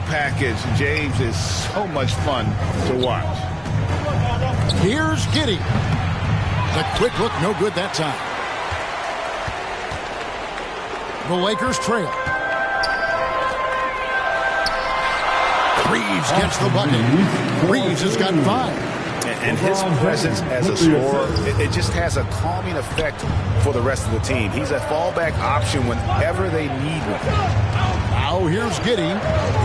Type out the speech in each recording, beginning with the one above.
package. James is so much fun to watch. Here's Giddey. The quick look, no good that time. The Lakers trail. Reeves gets the bucket. Reeves has got 5. And his presence as a scorer, it just has a calming effect for the rest of the team. He's a fallback option whenever they need one. Now here's Giddey.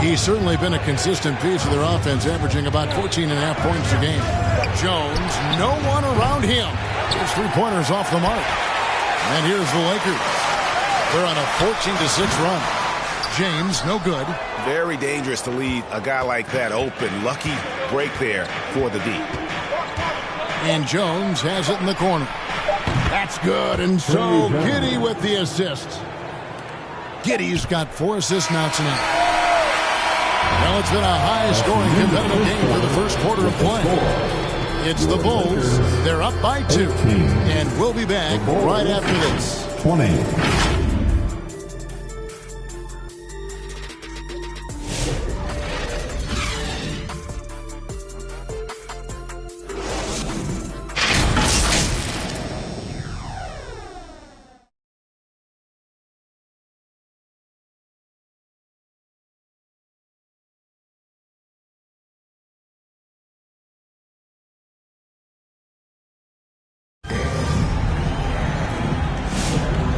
He's certainly been a consistent piece of their offense, averaging about 14.5 points a game. Jones, no one around him. His 3-pointers off the mark. And here's the Lakers. They're on a 14-6 run. James, no good. Very dangerous to leave a guy like that open. Lucky break there for the D. And Jones has it in the corner. That's good. And so Giddey with the assist. Giddey's got 4 assists now tonight. Well, it's been a high-scoring competitive game for the first quarter of play. It's the Bulls. They're up by 2. And we'll be back right after this. 20.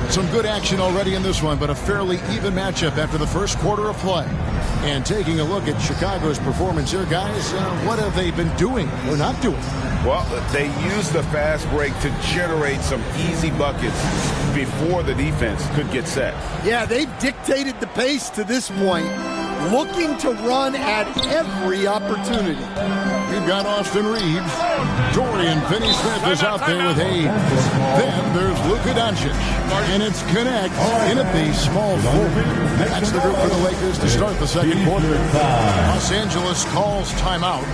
Some good action already in this one, but a fairly even matchup after the first quarter of play. And taking a look at Chicago's performance here, guys, what have they been doing or not doing? Well, they used the fast break to generate some easy buckets before the defense could get set. Yeah, they've dictated the pace to this point, looking to run at every opportunity. We've got Austin Reeves. Dorian Finney-Smith is out there with Hayes. Then there's Luka Doncic. And it's Connect in at the small forward. That's the group for the Lakers to start the second quarter. Los Angeles calls timeout.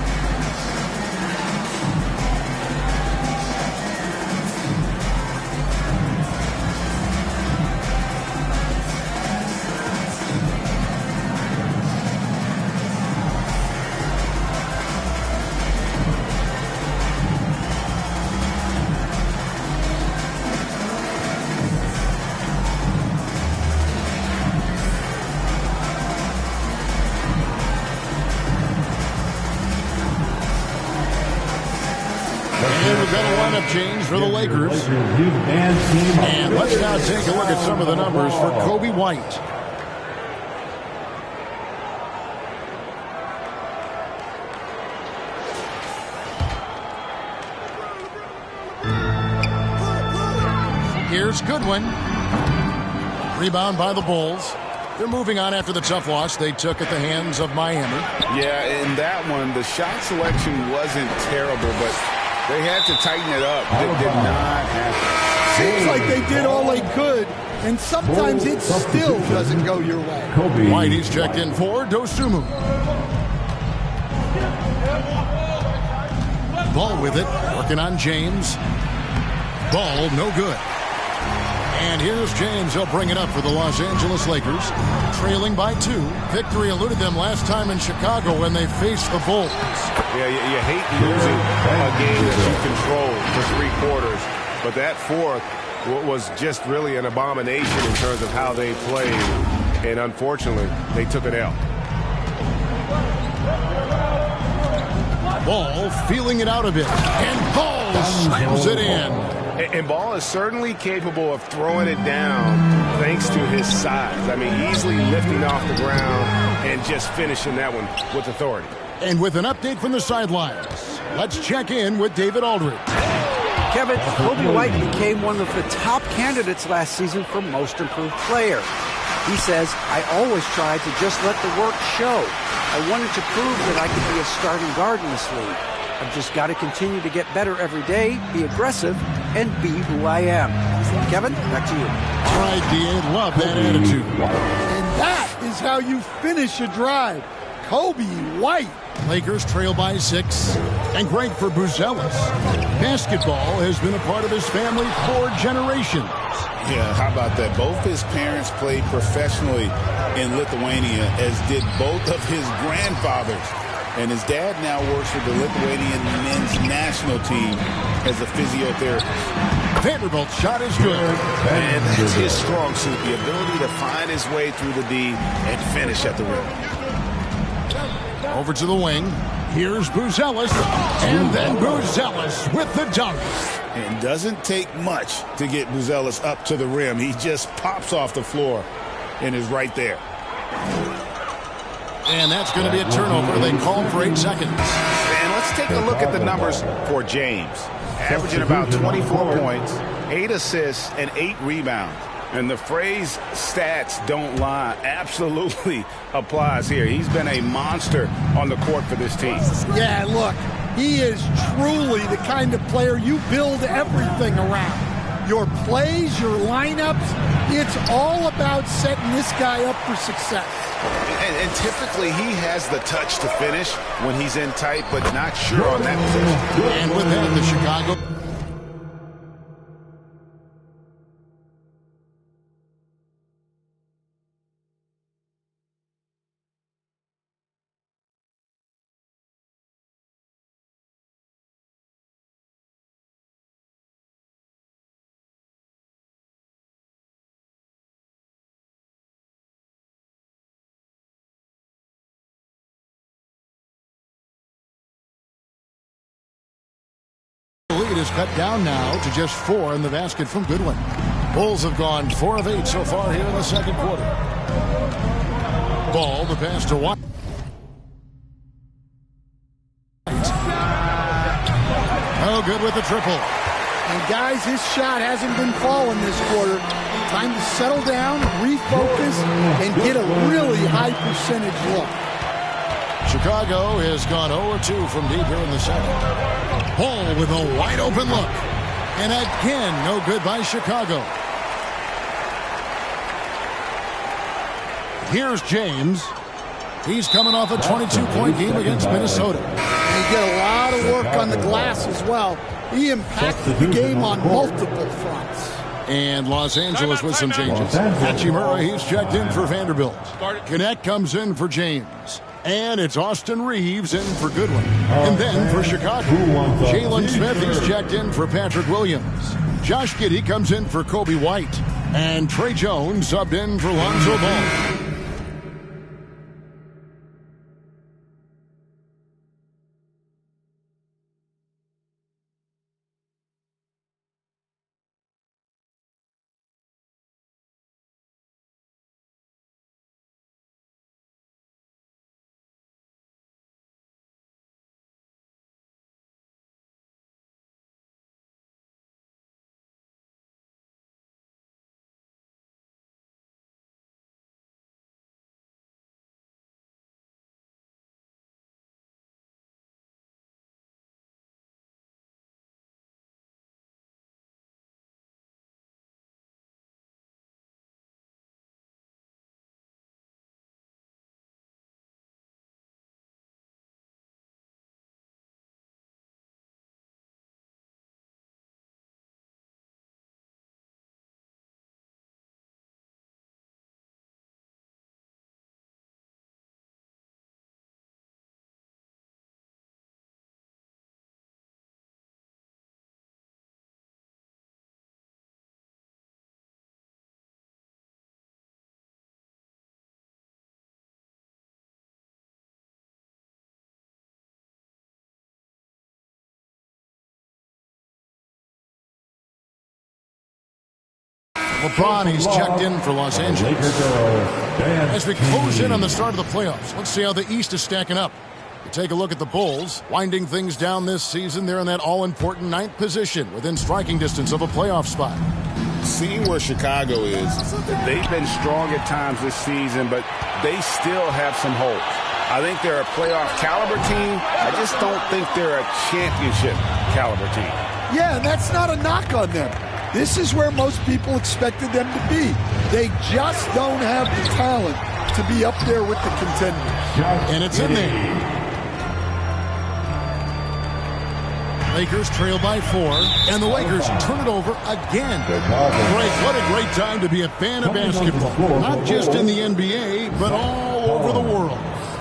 Change for the Lakers. And let's now take a look at some of the numbers for Kobe White. Here's Goodwin. Rebound by the Bulls. They're moving on after the tough loss they took at the hands of Miami. Yeah, in that one, the shot selection wasn't terrible, but they had to tighten it up. They did not have to. Seems like they did all they could, and sometimes it still doesn't go your way. White, he's checked in for Dosunmu. Ball with it, working on James. Ball, no good. And here's James. He'll bring it up for the Los Angeles Lakers. Trailing by 2. Victory eluded them last time in Chicago when they faced the Bulls. Yeah, you hate losing a game that you control for 3 quarters. But that fourth was just really an abomination in terms of how they played. And unfortunately, they took an L. Ball feeling it out a bit. And Ball slams it in. And Ball is certainly capable of throwing it down thanks to his size. I mean, easily lifting off the ground and just finishing that one with authority. And with an update from the sidelines, let's check in with David Aldridge. Kevin, Kobe White became one of the top candidates last season for Most Improved Player. He says, I always tried to just let the work show. I wanted to prove that I could be a starting guard in this league. I've just got to continue to get better every day, be aggressive, and be who I am. Kevin, back to you. All right, D.A., love that attitude. And that is how you finish a drive. Kobe White. Lakers trail by 6. And great for Buzelis. Basketball has been a part of his family for generations. Yeah, how about that? Both his parents played professionally in Lithuania, as did both of his grandfathers. And his dad now works with the Lithuanian men's national team as a physiotherapist. Vanderbilt's shot is good. And that's his strong suit, the ability to find his way through the D and finish at the rim. Over to the wing. Here's Buzelis. And then Buzelis with the dunk. And doesn't take much to get Buzelis up to the rim. He just pops off the floor and is right there. And that's going to be a turnover. They call for 8 seconds. And let's take a look at the numbers for James. Averaging about 24 points, 8 assists, and 8 rebounds. And the phrase stats don't lie absolutely applies here. He's been a monster on the court for this team. Yeah, look, he is truly the kind of player you build everything around. Your plays, your lineups, it's all about setting this guy up for success. And typically he has the touch to finish when he's in tight, but not sure on that position. And with that, the Chicago... lead is cut down now to just 4 in the basket from Goodwin. Bulls have gone 4 of 8 so far here in the second quarter. Ball, the pass to White. Oh, good with the triple. And guys, his shot hasn't been falling this quarter. Time to settle down, refocus, and get a really high percentage look. Chicago has gone 0-2 from deep here in the second. Ball with a wide open look. And again, no good by Chicago. Here's James. He's coming off a 22-point game against Minnesota. And he did a lot of work on the glass as well. He impacted the game on multiple fronts. And Los Angeles with some changes. Hachimura, he's checked in for Vanderbilt. Connect comes in for James. And it's Austin Reeves in for Goodwin. And then for Chicago, Jalen Smith, he's checked in for Patrick Williams. Josh Giddey comes in for Kobe White. And Trey Jones subbed in for Lonzo Ball. LeBron, he's checked in for Los Angeles. As we close in on the start of the playoffs, let's see how the East is stacking up. We take a look at the Bulls, winding things down this season. They're in that all-important 9th position within striking distance of a playoff spot. Seeing where Chicago is, They've been strong at times this season, but they still have some holes. I think they're a playoff caliber team. I just don't think they're a championship caliber team. Yeah, and that's not a knock on them. This is where most people expected them to be. They just don't have the talent to be up there with the contenders. And it's in there. Lakers trail by 4, and the Lakers turn it over again. Great, what a great time to be a fan of basketball. Not just in the NBA, but all over the world.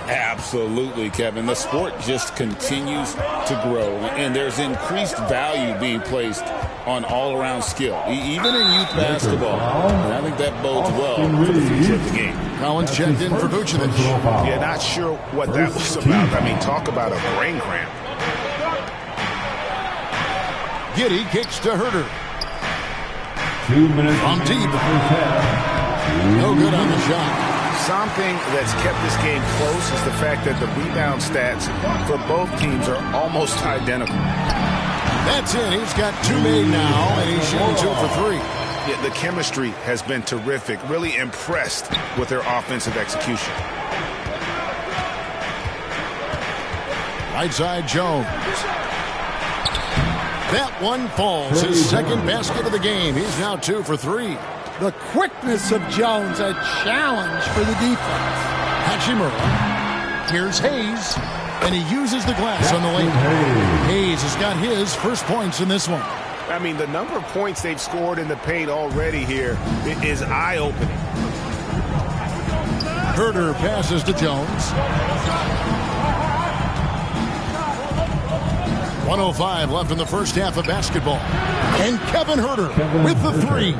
Absolutely, Kevin. The sport just continues to grow, and there's increased value being placed on all-around skill, even in youth basketball. And I think that bodes well for the future of the game. Collins checked in for Vucevic. Yeah, not sure what that was about. I mean, talk about a brain cramp. Giddey kicks to Herter. 2 minutes From deep. No good on the shot. Something that's kept this game close is the fact that the rebound stats for both teams are almost identical. That's it. He's got 2 made now, and he's shooting 2 for 3. Yeah, the chemistry has been terrific. Really impressed with their offensive execution. Right side, Jones. That one falls. His second basket of the game. He's now 2 for 3. The quickness of Jones, a challenge for the defense. Hachimura. Here's Hayes, and he uses the glass on the lane. Hayes has got his first points in this one. I mean, the number of points they've scored in the paint already here is eye-opening. Herter passes to Jones. 1:05 left in the first half of basketball. And Kevin Herter with the 3.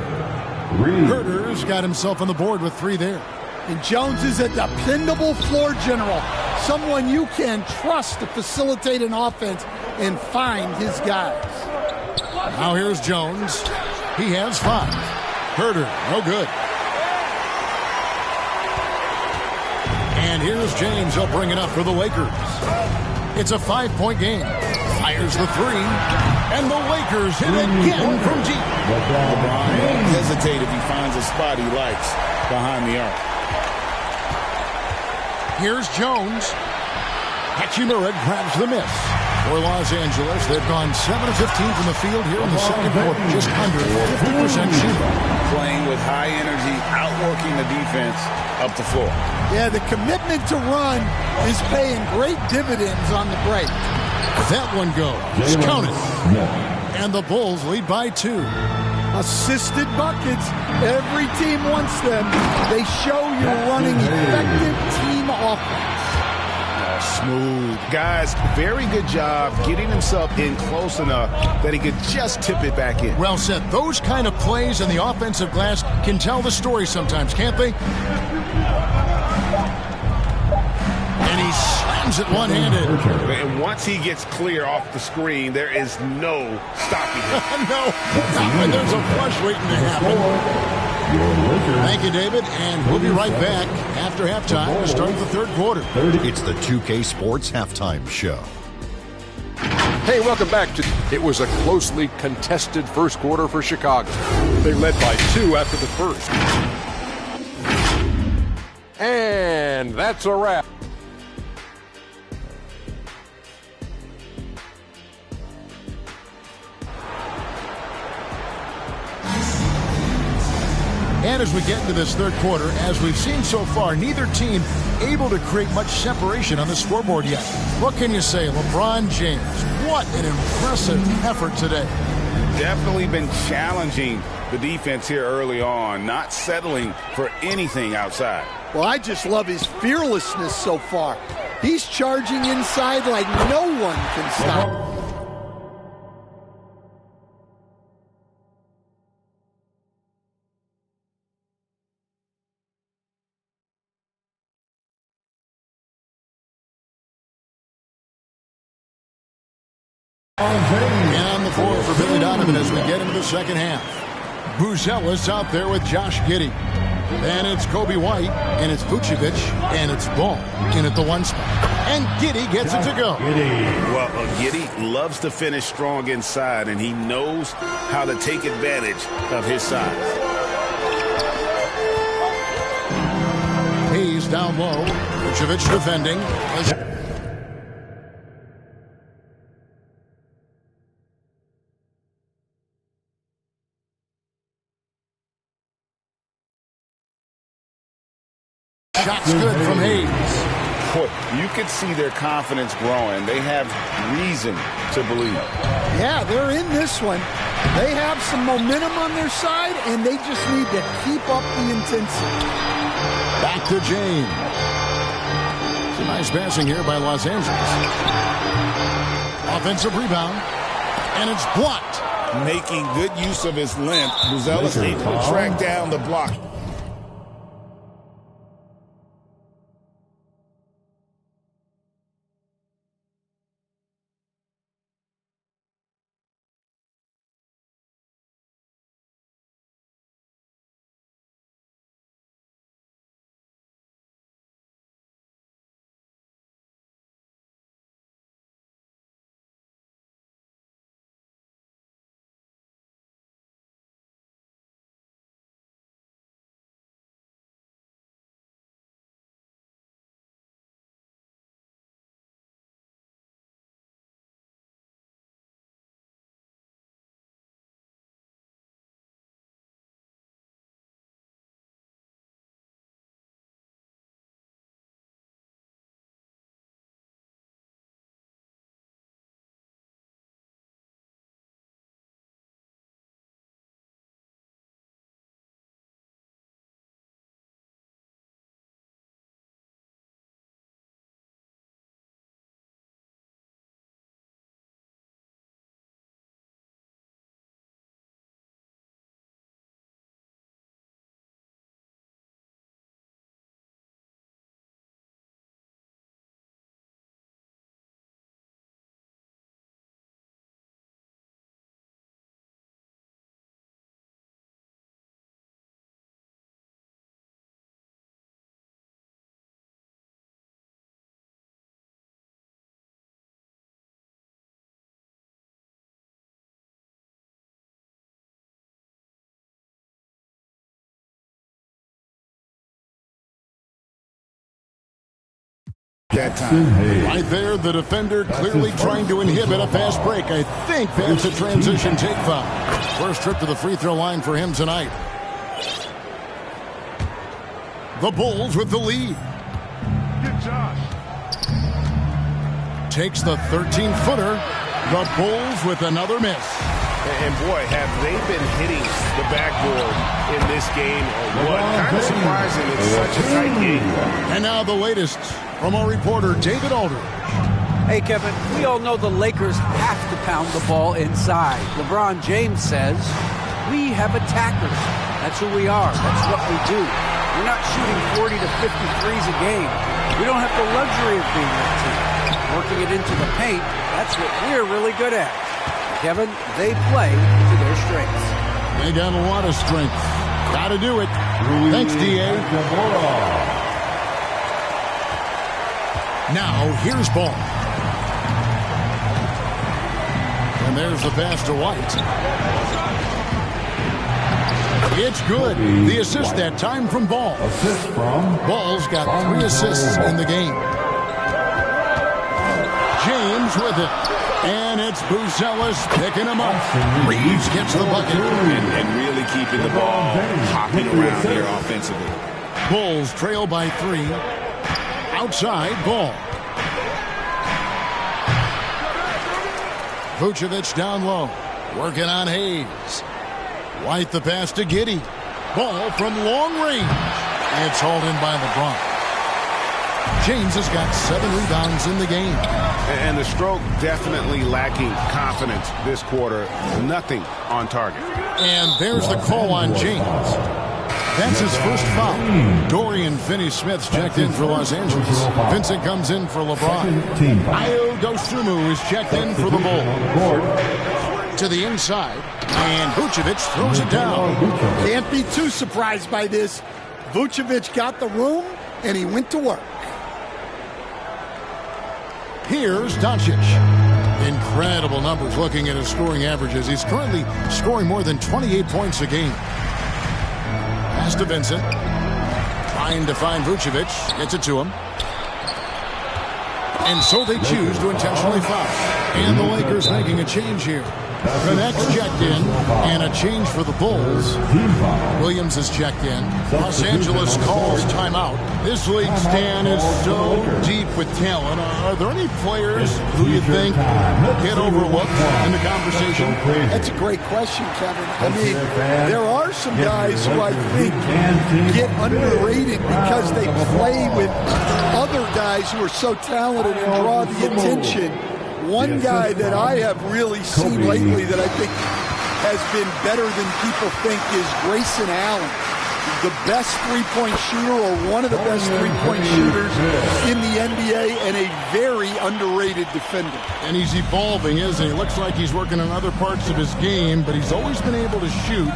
Herter's got himself on the board with 3 there. And Jones is a dependable floor general, someone you can trust to facilitate an offense and find his guys. Now here's Jones. He has 5. Herter, no good. And here's James. He'll bring it up for the Lakers. It's a 5-point game. Fires the 3. And the Lakers hit again from deep. LeBron won't hesitate if he finds a spot he likes behind the arc. Here's Jones. Hachimura grabs the miss. For Los Angeles, they've gone 7 of 15 from the field here in the second quarter. Just under 50% shooting. Playing with high energy, outworking the defense up the floor. Yeah, the commitment to run is paying great dividends on the break. That one goes. Count it. And the Bulls lead by 2. Assisted buckets. Every team wants them. They show you're running effective team offense. Smooth. Guys, very good job getting himself in close enough that he could just tip it back in. Well said. Those kind of plays in the offensive glass can tell the story sometimes, can't they? And he slams it one-handed. And once he gets clear off the screen, there is no stopping him. No, not when there's a flush waiting to happen. Thank you, David, and we'll be right back after halftime to start the third quarter. It's the 2K Sports Halftime Show. Hey, welcome back to... It was a closely contested first quarter for Chicago. They led by 2 after the first. And that's a wrap. And as we get into this third quarter, as we've seen so far, neither team able to create much separation on the scoreboard yet. What can you say? LeBron James, what an impressive effort today. Definitely been challenging the defense here early on, not settling for anything outside. Well, I just love his fearlessness so far. He's charging inside like no one can stop. And on the floor for Billy Donovan as we get into the second half. Buzelis out there with Josh Giddey. Then it's Kobe White, and it's Vucevic, and it's Ball in at the 1 spot. And Giddey gets it to go. Well, Giddey loves to finish strong inside, and he knows how to take advantage of his size. Hayes down low. Vucevic defending. Shot's good from Hayes. Boy, you could see their confidence growing. They have reason to believe. Yeah, they're in this one. They have some momentum on their side, and they just need to keep up the intensity. Back to James. Some nice passing here by Los Angeles. Offensive rebound, and it's blocked. Making good use of his length, Buzelis able to track down the block. That time. Right there, the defender clearly trying to inhibit a fast break. I think that's a transition take foul. First trip to the free throw line for him tonight. The Bulls with the lead. Good job. Takes the 13-footer. The Bulls with another miss. And boy, have they been hitting the backboard in this game or what? Kind of surprising it's such a tight game. And now the latest from our reporter, David Aldridge. Hey, Kevin, we all know the Lakers have to pound the ball inside. LeBron James says, we have attackers. That's who we are. That's what we do. We're not shooting 40 to 50 threes a game. We don't have the luxury of being that team. Working it into the paint, that's what we're really good at. Kevin, they play to their strengths. They got a lot of strength. Got to do it. Thanks, D.A. Now, here's Ball. And there's the pass to White. It's good. The assist that time from Ball. Assist from Ball's got 3 assists in the game. James with it. And it's Buzelis picking him up. Reeves gets the bucket. And really keeping the ball hopping around here offensively. Bulls trail by 3. Outside, Ball. Vucevic down low. Working on Hayes. White the pass to Giddey. Ball from long range. It's hauled in by LeBron. James has got 7 rebounds in the game. And the stroke definitely lacking confidence this quarter. Nothing on target. And there's the call on James. That's his first foul. Dorian Finney-Smith's checked in for Los Angeles. Vincent comes in for LeBron. Ayo Dosunmu is checked in for the Bulls. To the inside. And Vucevic throws it down. Can't be too surprised by this. Vucevic got the room, and he went to work. Here's Doncic. Incredible numbers looking at his scoring averages. He's currently scoring more than 28 points a game. Pass to Vincent. Trying to find Vucevic. Gets it to him. And so they choose to intentionally foul. And the Lakers making a change here. Connect's checked in, and a change for the Bulls. Williams is checked in. Los Angeles calls timeout. This league, Stan, is so deep with talent. Are there any players who you think get overlooked in the conversation? That's a great question, Kevin. I mean, there are some guys who I think get underrated because they play with other guys who are so talented and draw the attention. One guy that I have really seen lately that I think has been better than people think is Grayson Allen, the best three-point shooter or one of the best three-point shooters in the NBA and a very underrated defender. And he's evolving, isn't he? Looks like he's working on other parts of his game, but he's always been able to shoot,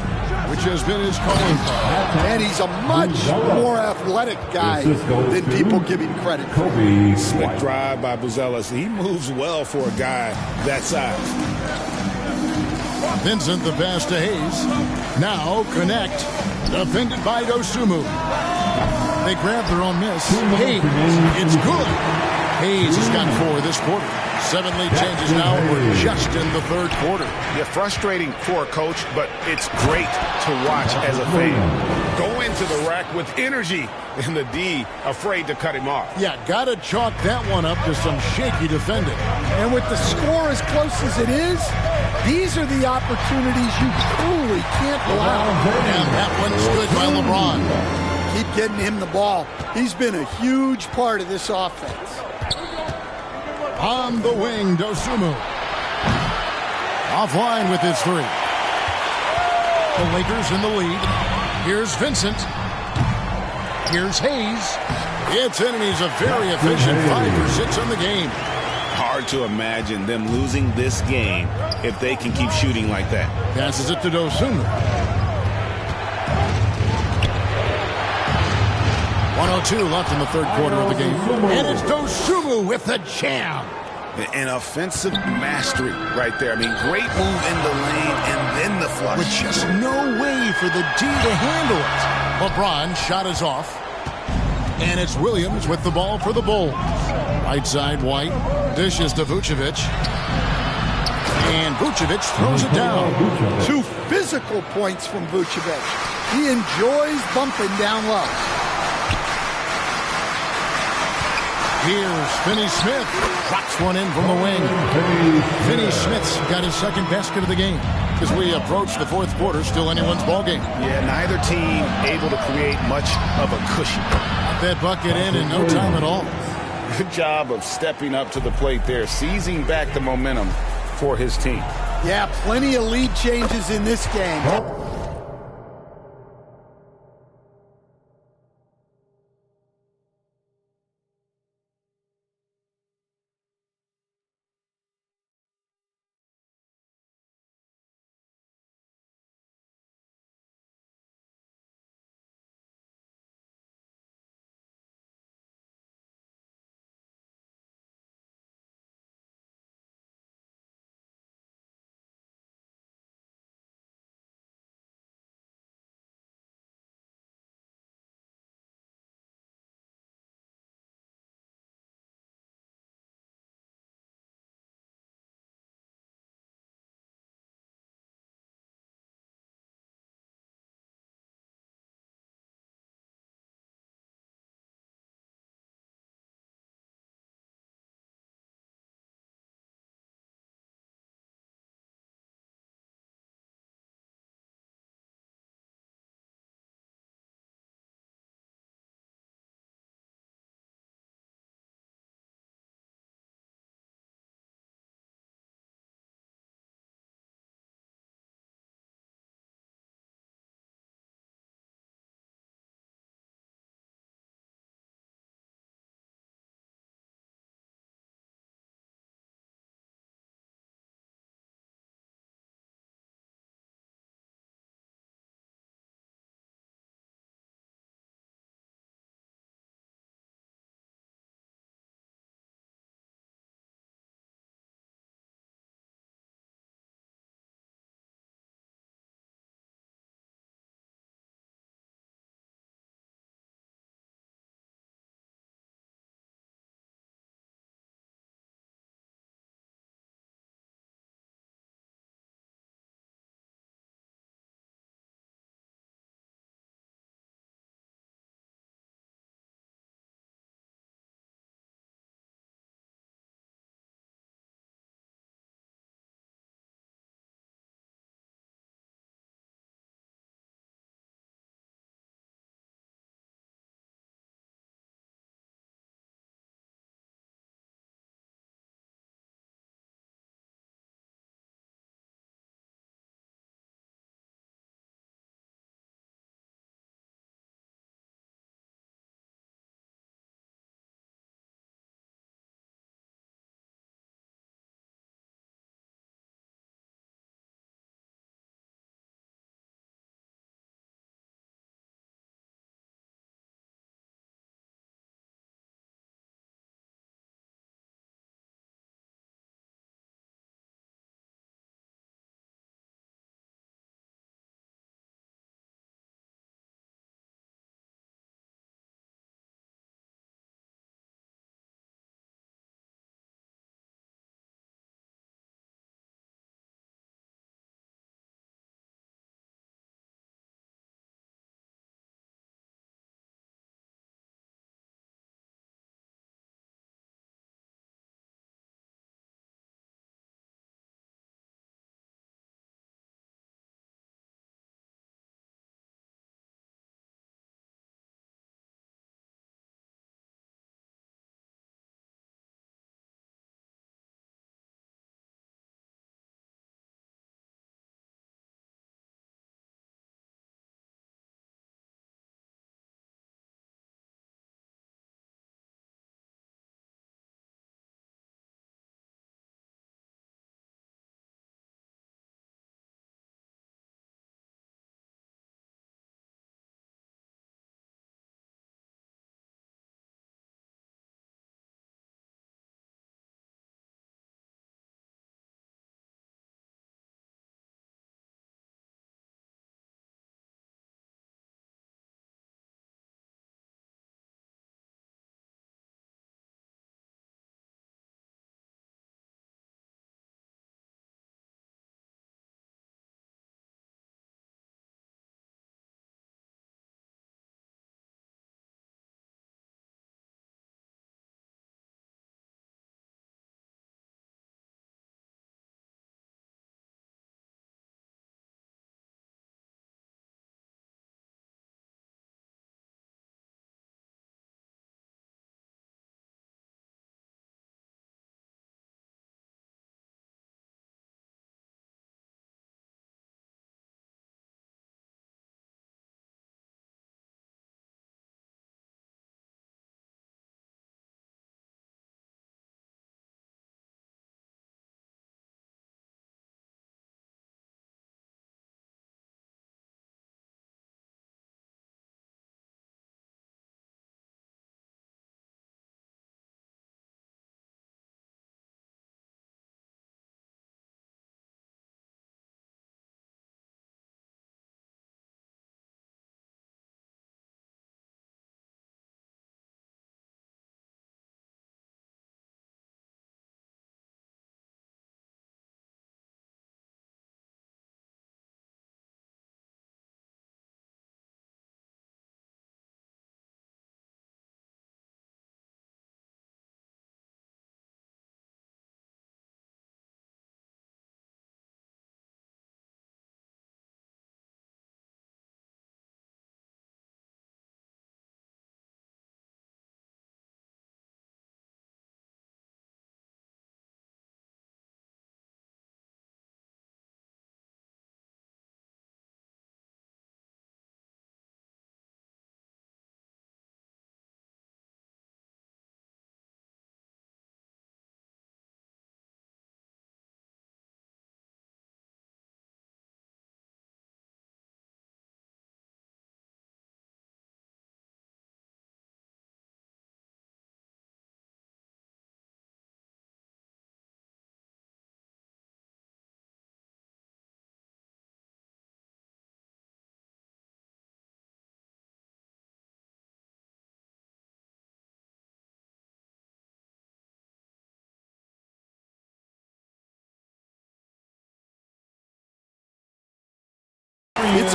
which has been his calling card. And he's a much more athletic guy than people give him credit for. Slick drive by Buzelis. He moves well for a guy that size. Vincent the pass to Hayes. Now Connect. Defended by Dosumu. They grab their own miss. Hayes. It's good. Hayes has got 4 this quarter. 7 lead changes now, and we're just in the third quarter. Yeah, frustrating for a coach, but it's great to watch as a fan. Go into the rack with energy, and the D afraid to cut him off. Yeah, got to chalk that one up to some shaky defending. And with the score as close as it is, these are the opportunities you truly can't allow. And that one's good by LeBron. Keep getting him the ball. He's been a huge part of this offense. On the wing, Dosumu. Offline with his 3. The Lakers in the lead. Here's Vincent. Here's Hayes. It's in, and he's a very efficient 5 for 6 on the game. Hard to imagine them losing this game if they can keep shooting like that. Passes it to Dosumu. 1:02 left in the third quarter of the game. And it's Dosumu with the jam. An offensive mastery right there. I mean, great move in the lane and then the flush. With just no way for the D to handle it. LeBron shot is off. And it's Williams with the ball for the Bulls. Right side, White. Dishes to Vucevic. And Vucevic throws it down. 2 physical points from Vucevic. He enjoys bumping down low. Here's Finney-Smith. Drops one in from the wing. Finney-Smith's got his second basket of the game. As we approach the fourth quarter, still anyone's ballgame. Yeah, neither team able to create much of a cushion. Got that bucket in no time at all. Good job of stepping up to the plate there, seizing back the momentum for his team. Yeah, plenty of lead changes in this game.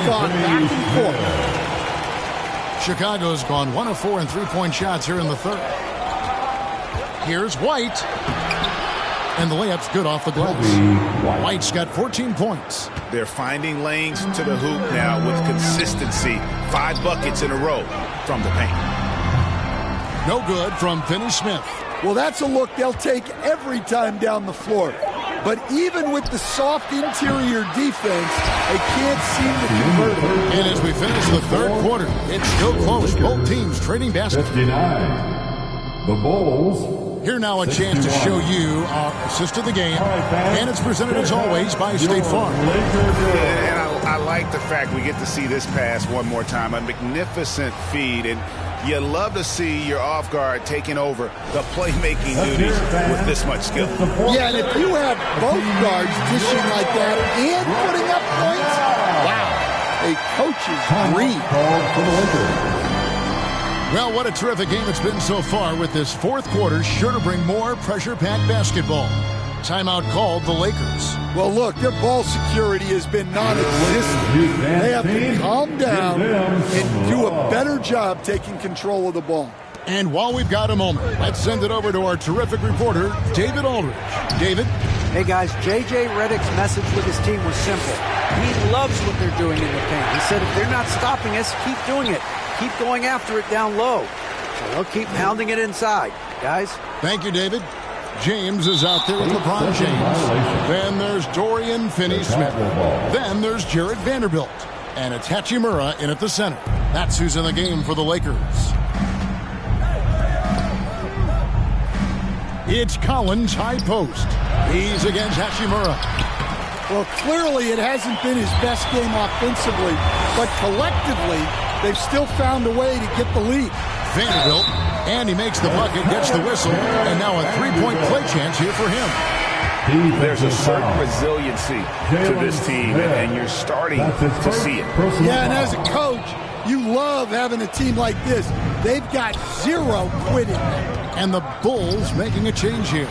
gone back and forth. Chicago's gone 1 of 4 in three-point shots here in the third. Here's White. And the layup's good off the glass. White's got 14 points. They're finding lanes to the hoop now with consistency. 5 buckets in a row from the paint. No good from Finney-Smith. Well, that's a look they'll take every time down the floor. But even with the soft interior defense, they can't seem to convert it. And as we finish the third quarter, it's still close. Both teams trading baskets. 59. The Bulls. Here now a chance to show you our assist of the game. And it's presented as always by State Farm. And I like the fact we get to see this pass one more time. A magnificent feed. And you love to see your off guard taking over the playmaking duties with this much skill. Yeah, and if you have both guards dishing like that and putting up points, wow, a coach's dream. Well, what a terrific game it's been so far, with this fourth quarter sure to bring more pressure-packed basketball. Timeout called the Lakers. Well, look, their ball security has been non-existent. They have to calm down and do a better job taking control of the ball. And while we've got a moment, let's send it over to our terrific reporter, David Aldridge. David? Hey, guys, J.J. Redick's message with his team was simple. He loves what they're doing in the paint. He said, if they're not stopping us, keep doing it. Keep going after it down low. So they'll keep pounding it inside, guys. Thank you, David. James is out there with LeBron James. Then there's Dorian Finney-Smith. Then there's Jared Vanderbilt. And it's Hachimura in at the center. That's who's in the game for the Lakers. It's Collins high post. He's against Hachimura. Well, clearly it hasn't been his best game offensively, but collectively, they've still found a way to get the lead. Vanderbilt, and he makes the bucket, gets the whistle, and now a three-point play chance here for him. There's a certain resiliency to this team, and you're starting to see it. Yeah, and as a coach, you love having a team like this. They've got zero quitting. And the Bulls making a change here.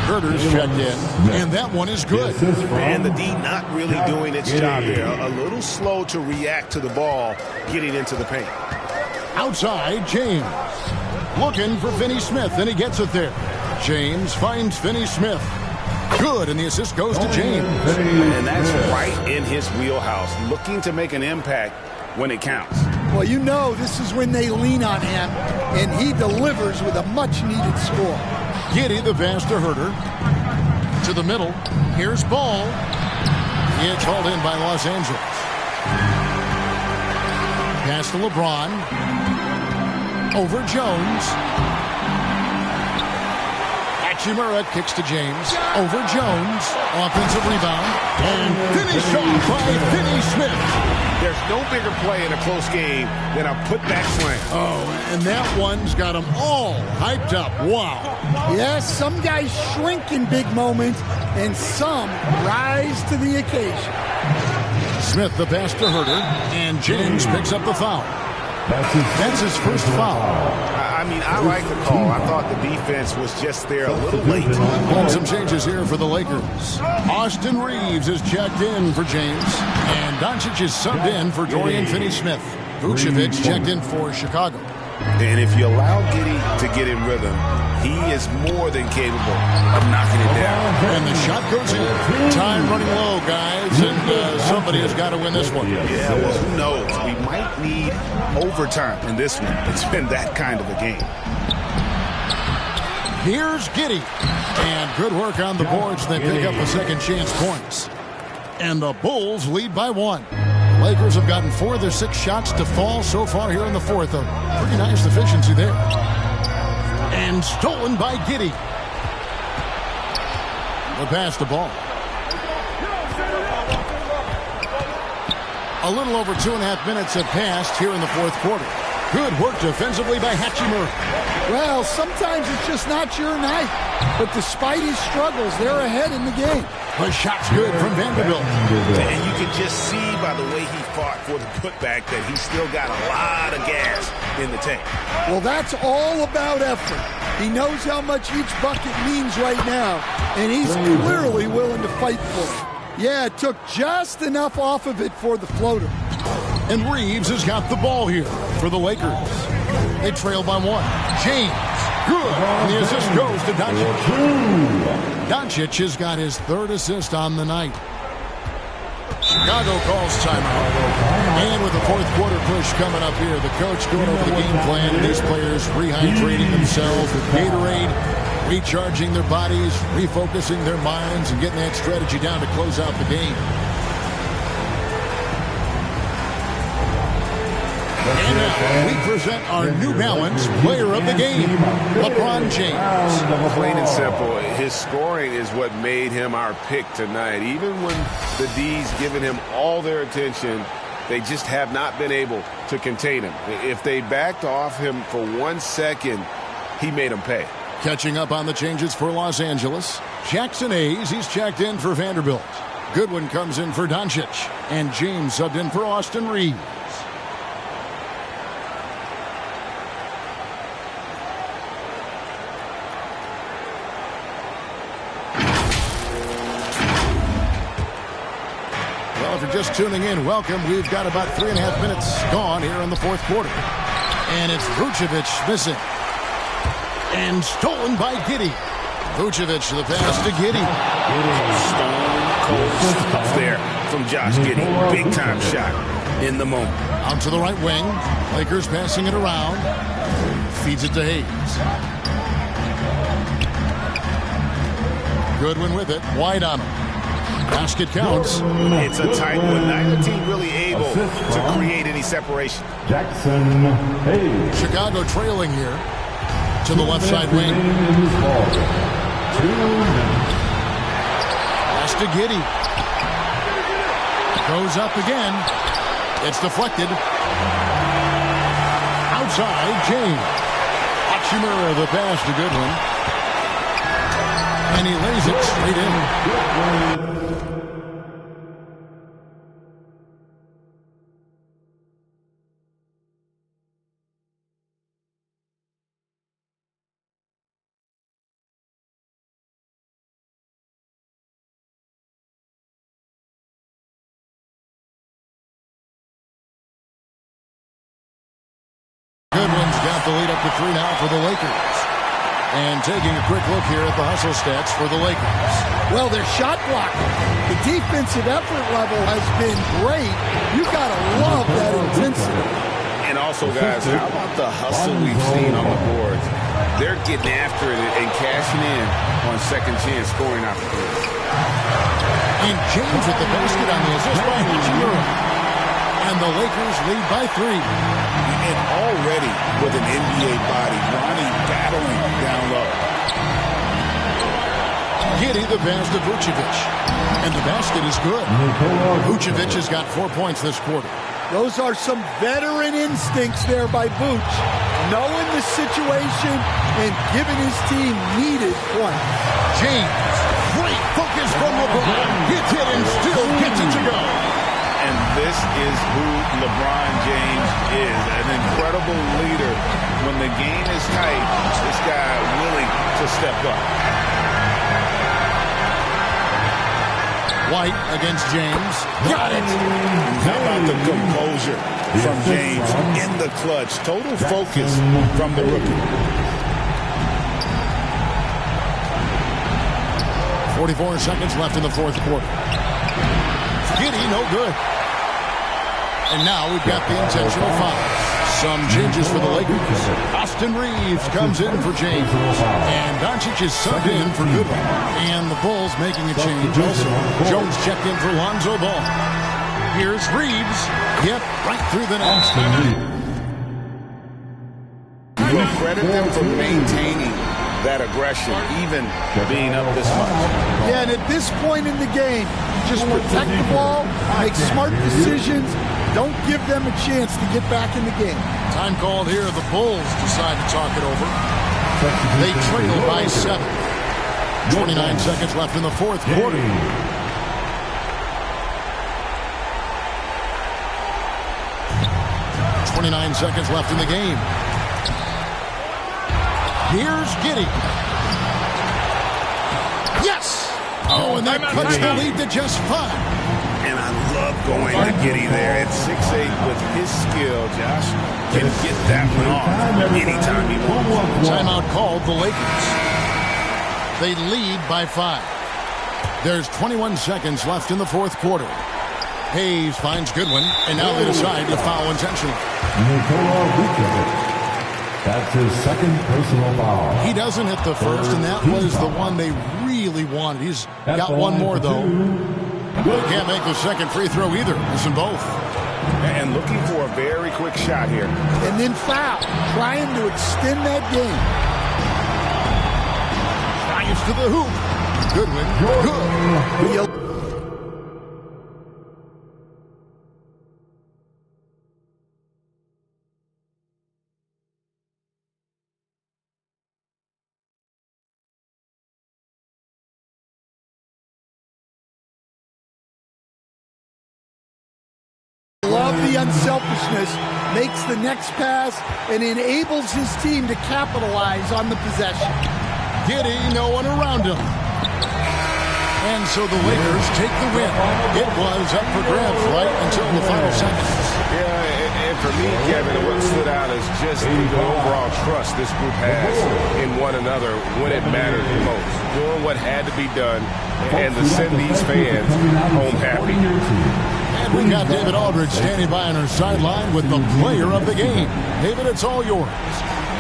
Herter's checked in, and that one is good. And the D not really doing its job there. A little slow to react to the ball getting into the paint. Outside, James. Looking for Finney-Smith, and he gets it there. James finds Finney-Smith. Good, and the assist goes to James. And that's right in his wheelhouse. Looking to make an impact when it counts. Well, you know this is when they lean on him, and he delivers with a much-needed score. Giddey, the pass to Herter. To the middle. Here's Ball. It's hauled in by Los Angeles. Pass to LeBron. Over Jones. Hachimura kicks to James. Over Jones. Offensive rebound. And finished off by Finney-Smith. There's no bigger play in a close game than a putback slam. Oh, and that one's got them all hyped up. Wow. Yes, some guys shrink in big moments, and some rise to the occasion. Smith the pass to Herter, and James picks up the foul. That's his first foul. I mean, I like the call. I thought the defense was just there a little late. And some changes here for the Lakers. Austin Reeves is checked in for James, and Doncic is subbed in for Dorian Finney-Smith. Vucevic checked in for Chicago. And if you allow Giddey to get in rhythm, he is more than capable of knocking it down. And the shot goes in. Time running low, guys, and somebody has got to win this one. Yeah, well, who knows? We might need overtime in this one. It's been that kind of a game. Here's Giddey. And good work on the boards. They pick up the second chance points. And the Bulls lead by 1. Lakers have gotten 4 of their 6 shots to fall so far here in the fourth. A pretty nice efficiency there. And stolen by Giddey. The pass to Ball. A little over 2.5 minutes have passed here in the fourth quarter. Good work defensively by Hachimura. Well, sometimes it's just not your night. But despite his struggles, they're ahead in the game. The shot's good from Vanderbilt. And you can just see by the way he fought for the putback that he's still got a lot of gas in the tank. Well, that's all about effort. He knows how much each bucket means right now, and he's clearly willing to fight for it. Yeah, it took just enough off of it for the floater. And Reeves has got the ball here for the Lakers. They trail by 1. James, good. And the assist goes to Doncic. Doncic has got his 3rd assist on the night. Chicago calls timeout. And with the 4th quarter push coming up here, the coach going over the game plan. These players rehydrating themselves with Gatorade, recharging their bodies, refocusing their minds, and getting that strategy down to close out the game. And now we present our New Balance player of the game, LeBron James. Plain and simple, his scoring is what made him our pick tonight. Even when the D's giving him all their attention, they just have not been able to contain him. If they backed off him for 1 second, he made them pay. Catching up on the changes for Los Angeles, Jackson Hayes, he's checked in for Vanderbilt. Goodwin comes in for Doncic, and James subbed in for Austin Reeves. Well, if you're just tuning in, welcome. We've got about 3.5 minutes gone here in the 4th quarter. And it's Vucevic missing. And stolen by Giddey. Vucevic the pass to Giddey. Stone cold stuff there from Josh Giddey. Big time shot in the moment. Out to the right wing. Lakers passing it around. Feeds it to Hayes. Goodwin with it. Wide on him. Basket counts. It's a tight one. Neither team really able to create any separation. Jackson Hayes. Chicago trailing here. To the left side wing. 2 minutes. Pass to Giddey. Goes up again. It's deflected. Outside, James. Hachimura the pass to Goodwin. And he lays it straight in. Goodwin's got the lead up to 3 now for the Lakers. And taking a quick look here at the hustle stats for the Lakers. Well, their shot blocking. The defensive effort level has been great. You got to love that intensity. And also, guys, how about the hustle we've seen on the boards? They're getting after it and cashing in on second chance scoring opportunities. And James with the basket on the assist by Hachimura. And the Lakers lead by 3. And already with an NBA body, Ronnie battling down low. Giddey the pass to Vucevic. And the basket is good. Vucevic has got 4 points this quarter. Those are some veteran instincts there by Vooch. Knowing the situation and giving his team needed points. James, great focus from LeBron. Gets it and still gets it to go. And this is who LeBron James is, an incredible leader. When the game is tight, this guy willing to step up. White against James. Got it. How about the composure from James in the clutch? Total focus from the rookie. 44 seconds left in the 4th quarter. Giddey, no good. And now we've got the intentional foul. Some changes for the Lakers. Austin Reeves comes in for James. And Doncic is subbed in for Goodwin. And the Bulls making a change also. Jones checked in for Lonzo Ball. Here's Reeves. Yep, right through the net. Well, credit them for maintaining that aggression, even being up this much. Yeah, and at this point in the game, just protect the ball, make smart decisions, don't give them a chance to get back in the game. Time called here. The Bulls decide to talk it over. They trail by 7. 29 seconds left in the 4th quarter. 29 seconds left in the game. Here's Giddey. Yes! Oh, and that cuts the lead to just 5. And I love going to Giddey there. At 6'8", with his skill, Josh can get that one off anytime he wants. Timeout called the Lakers. They lead by 5. There's 21 seconds left in the fourth quarter. Hayes finds Goodwin, and now they decide to foul intentionally. That's his second personal foul. He doesn't hit the first, and that was the one they really wanted. He's got one more, though. He can't make the second free throw either. Missing both. And looking for a very quick shot here. And then foul, trying to extend that game. Drives to the hoop. Goodwin, good. Love the unselfishness, makes the next pass, and enables his team to capitalize on the possession. Giddey, no one around him. And so the Lakers take the win. It was up for grabs right until the final seconds. Yeah, and for me, Kevin, what stood out is just the overall trust this group has in one another when it mattered the most. Doing what had to be done and to send these fans home happy. And we got David Aldridge standing by on our sideline with the player of the game. David, it's all yours.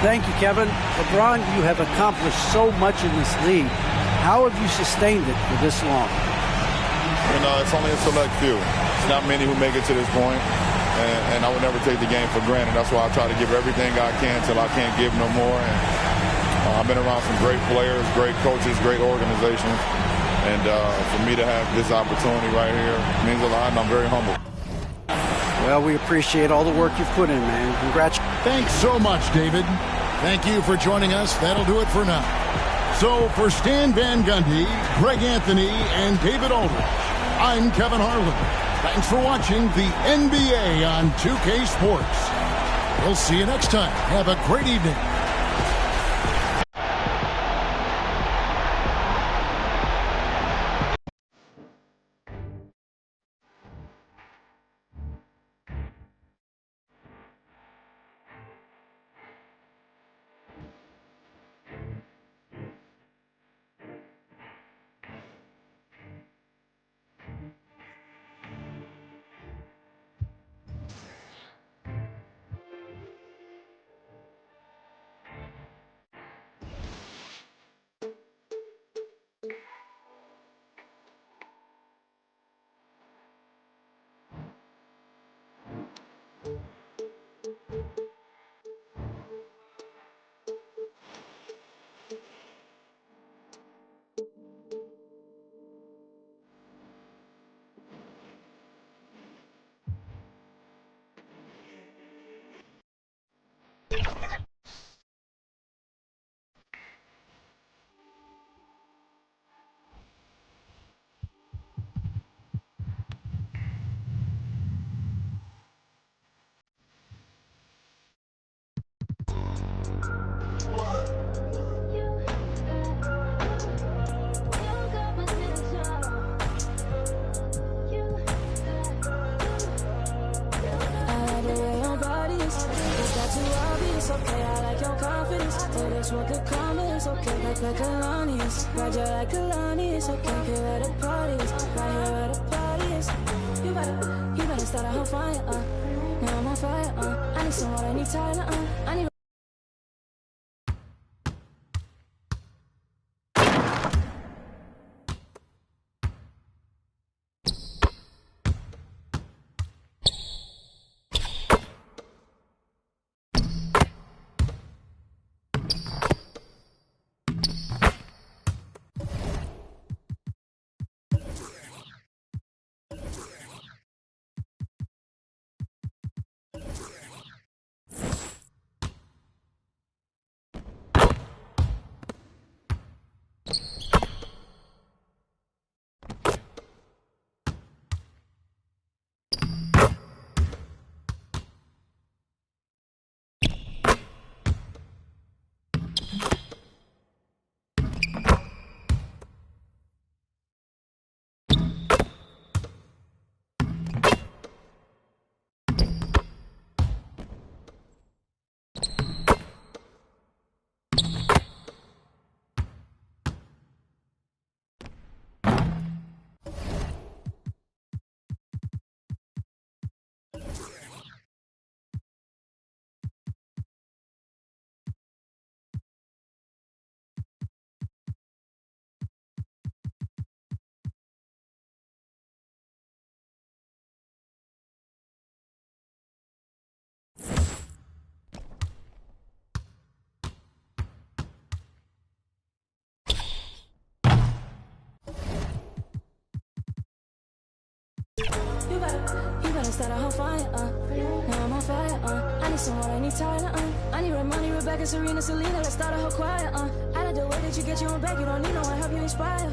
Thank you, Kevin. LeBron, you have accomplished so much in this league. How have you sustained it for this long? It's only a select few. It's not many who make it to this point, and I would never take the game for granted. That's why I try to give everything I can till I can't give no more. And I've been around some great players, great coaches, great organizations. And for me to have this opportunity right here means a lot, and I'm very humble. Well, we appreciate all the work you've put in, man. Congratulations. Thanks so much, David. Thank you for joining us. That'll do it for now. So for Stan Van Gundy, Greg Anthony, and David Aldridge, I'm Kevin Harlan. Thanks for watching the NBA on 2K Sports. We'll see you next time. Have a great evening. Smoke a comment, it's okay. Like Kalani's, Roger like Kalani's, okay. Here at the parties, right here at the parties. You better start a whole fire, now I'm on fire, I need some water, I need Tyler, I need. You better start a whole fire, now I'm on fire, I need some water, I need Tyler, I need Ramoni, Rebecca, Serena, Selena, let's start a whole choir, I like the way that you get your own back, you don't need no one help you inspire,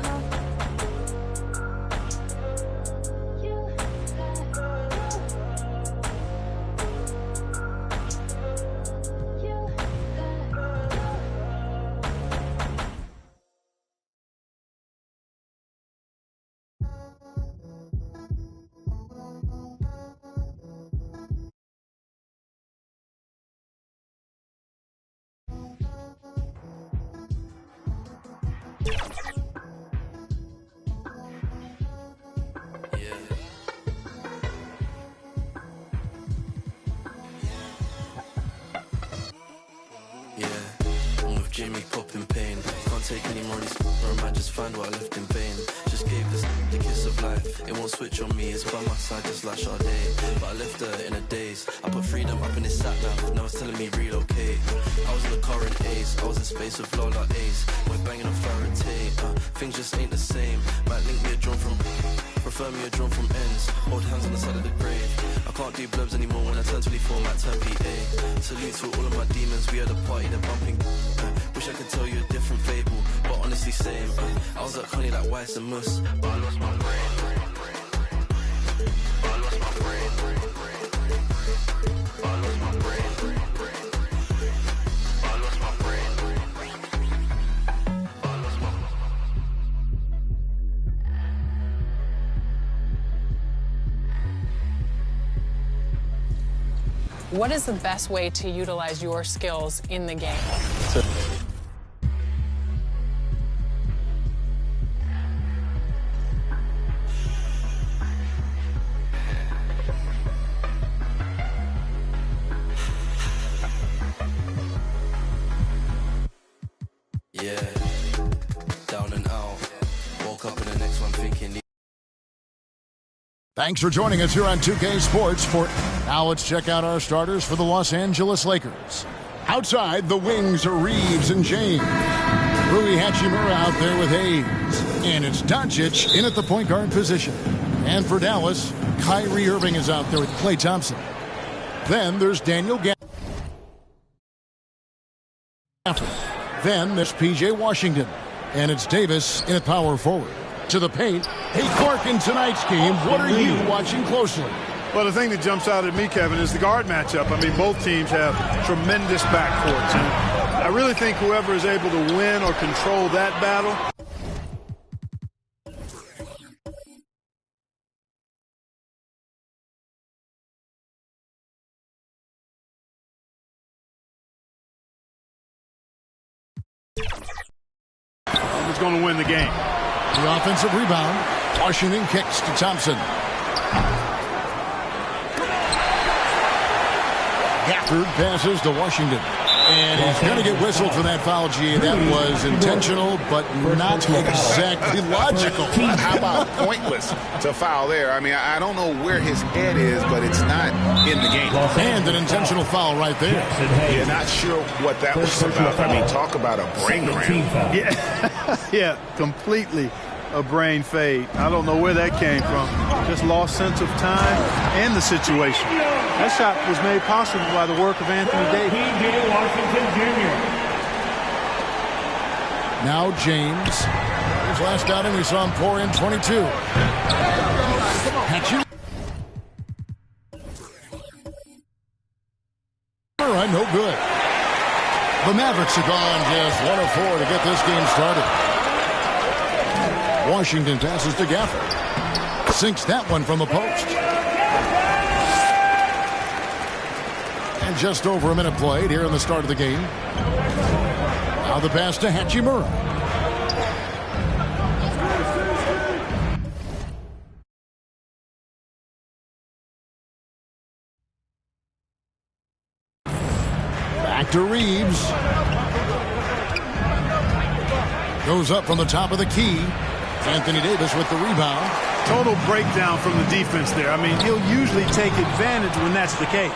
Jimmy popping pain. Can't take any more of these, or I might just find what I left in vain. Just gave this the kiss of life. It won't switch on me, it's by my side just like Sade. But I left her in a daze. I put freedom up in his sat nav. Now it's telling me relocate. I was in the car in Ace. I was in space with Lola Ace. We're banging on Faraday. Things just ain't the same. Might link me a drone from. Prefer me a drone from ends. Hold hands on the side of the grave. I can't do blubs anymore when I turn 24, might turn PA. Salute to all of my demons. We had a party, they're bumping. Wish I could tell you a different fable, but honestly same. I was at Connie like Weiss and Mus, but I lost my brain. But I lost my brain. But I lost my brain. But I lost my brain. But I lost my. What is the best way to utilize your skills in the game? Yeah, down and out. Woke up in the next one thinking. Thanks for joining us here on 2K Sports. Now let's check out our starters for the Los Angeles Lakers. Outside, the wings are Reeves and James. Rui Hachimura out there with Hayes. And it's Doncic in at the point guard position. And for Dallas, Kyrie Irving is out there with Klay Thompson. Then there's Daniel Gafford. Then there's P.J. Washington. And it's Davis in at power forward. To the paint. Hey, Clark, in tonight's game, what are you watching closely? Well, the thing that jumps out at me, Kevin, is the guard matchup. I mean, both teams have tremendous backcourts. And I really think whoever is able to win or control that battle. Is going to win the game. The offensive rebound. Washington kicks to Thompson. Gafford passes to Washington. And he's going to get whistled for that foul, G. That was intentional, but not exactly logical. How about pointless to foul there? I mean, I don't know where his head is, but it's not in the game. And an intentional foul right there. Yeah, not sure what that was about. I mean, talk about a brain cramp. Yeah, completely a brain fade. I don't know where that came from. Just lost sense of time and the situation. That shot was made possible by the work of Anthony Davis. P.J. Washington Jr. Now James. His last outing, we saw him pour in 22. All right, no good. The Mavericks have gone just 1 of 4 to get this game started. Washington passes to Gafford. Sinks that one from the post. And just over a minute played here in the start of the game. Now the pass to Hachimura. Back to Reeves. Goes up from the top of the key. Anthony Davis with the rebound. Total breakdown from the defense there. I mean, he'll usually take advantage when that's the case.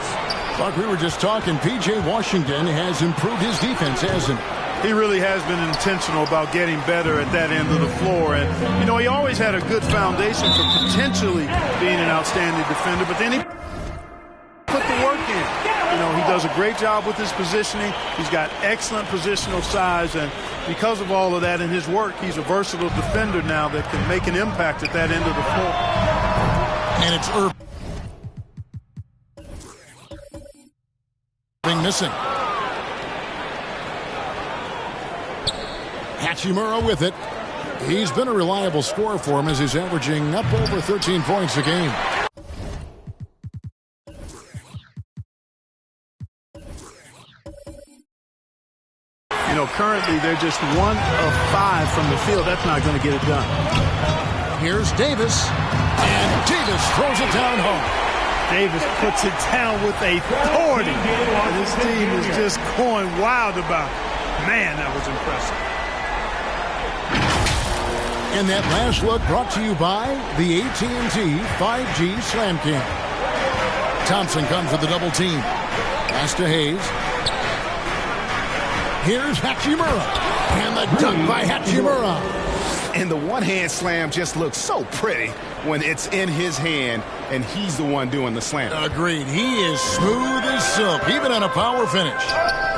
Like we were just talking, P.J. Washington has improved his defense, hasn't he? He really has been intentional about getting better at that end of the floor. And, you know, he always had a good foundation for potentially being an outstanding defender, but then he put the work in. You know, he does a great job with his positioning. He's got excellent positional size, and because of all of that in his work, he's a versatile defender now that can make an impact at that end of the floor. And it's Irving missing. Hachimura with it. He's been a reliable scorer for him as he's averaging up over 13 points a game. You know, currently they're just 1 of 5 from the field. That's not going to get it done. Here's Davis, and Davis throws it down home. Davis puts it down with authority. And his team is just going wild about it. Man, that was impressive. And that last look brought to you by the AT&T 5G Slam Cam. Thompson comes with the double team. Pass to Hayes. Here's Hachimura. And the dunk by Hachimura. And the one-hand slam just looks so pretty when it's in his hand and he's the one doing the slam. Agreed. He is smooth as silk, even on a power finish.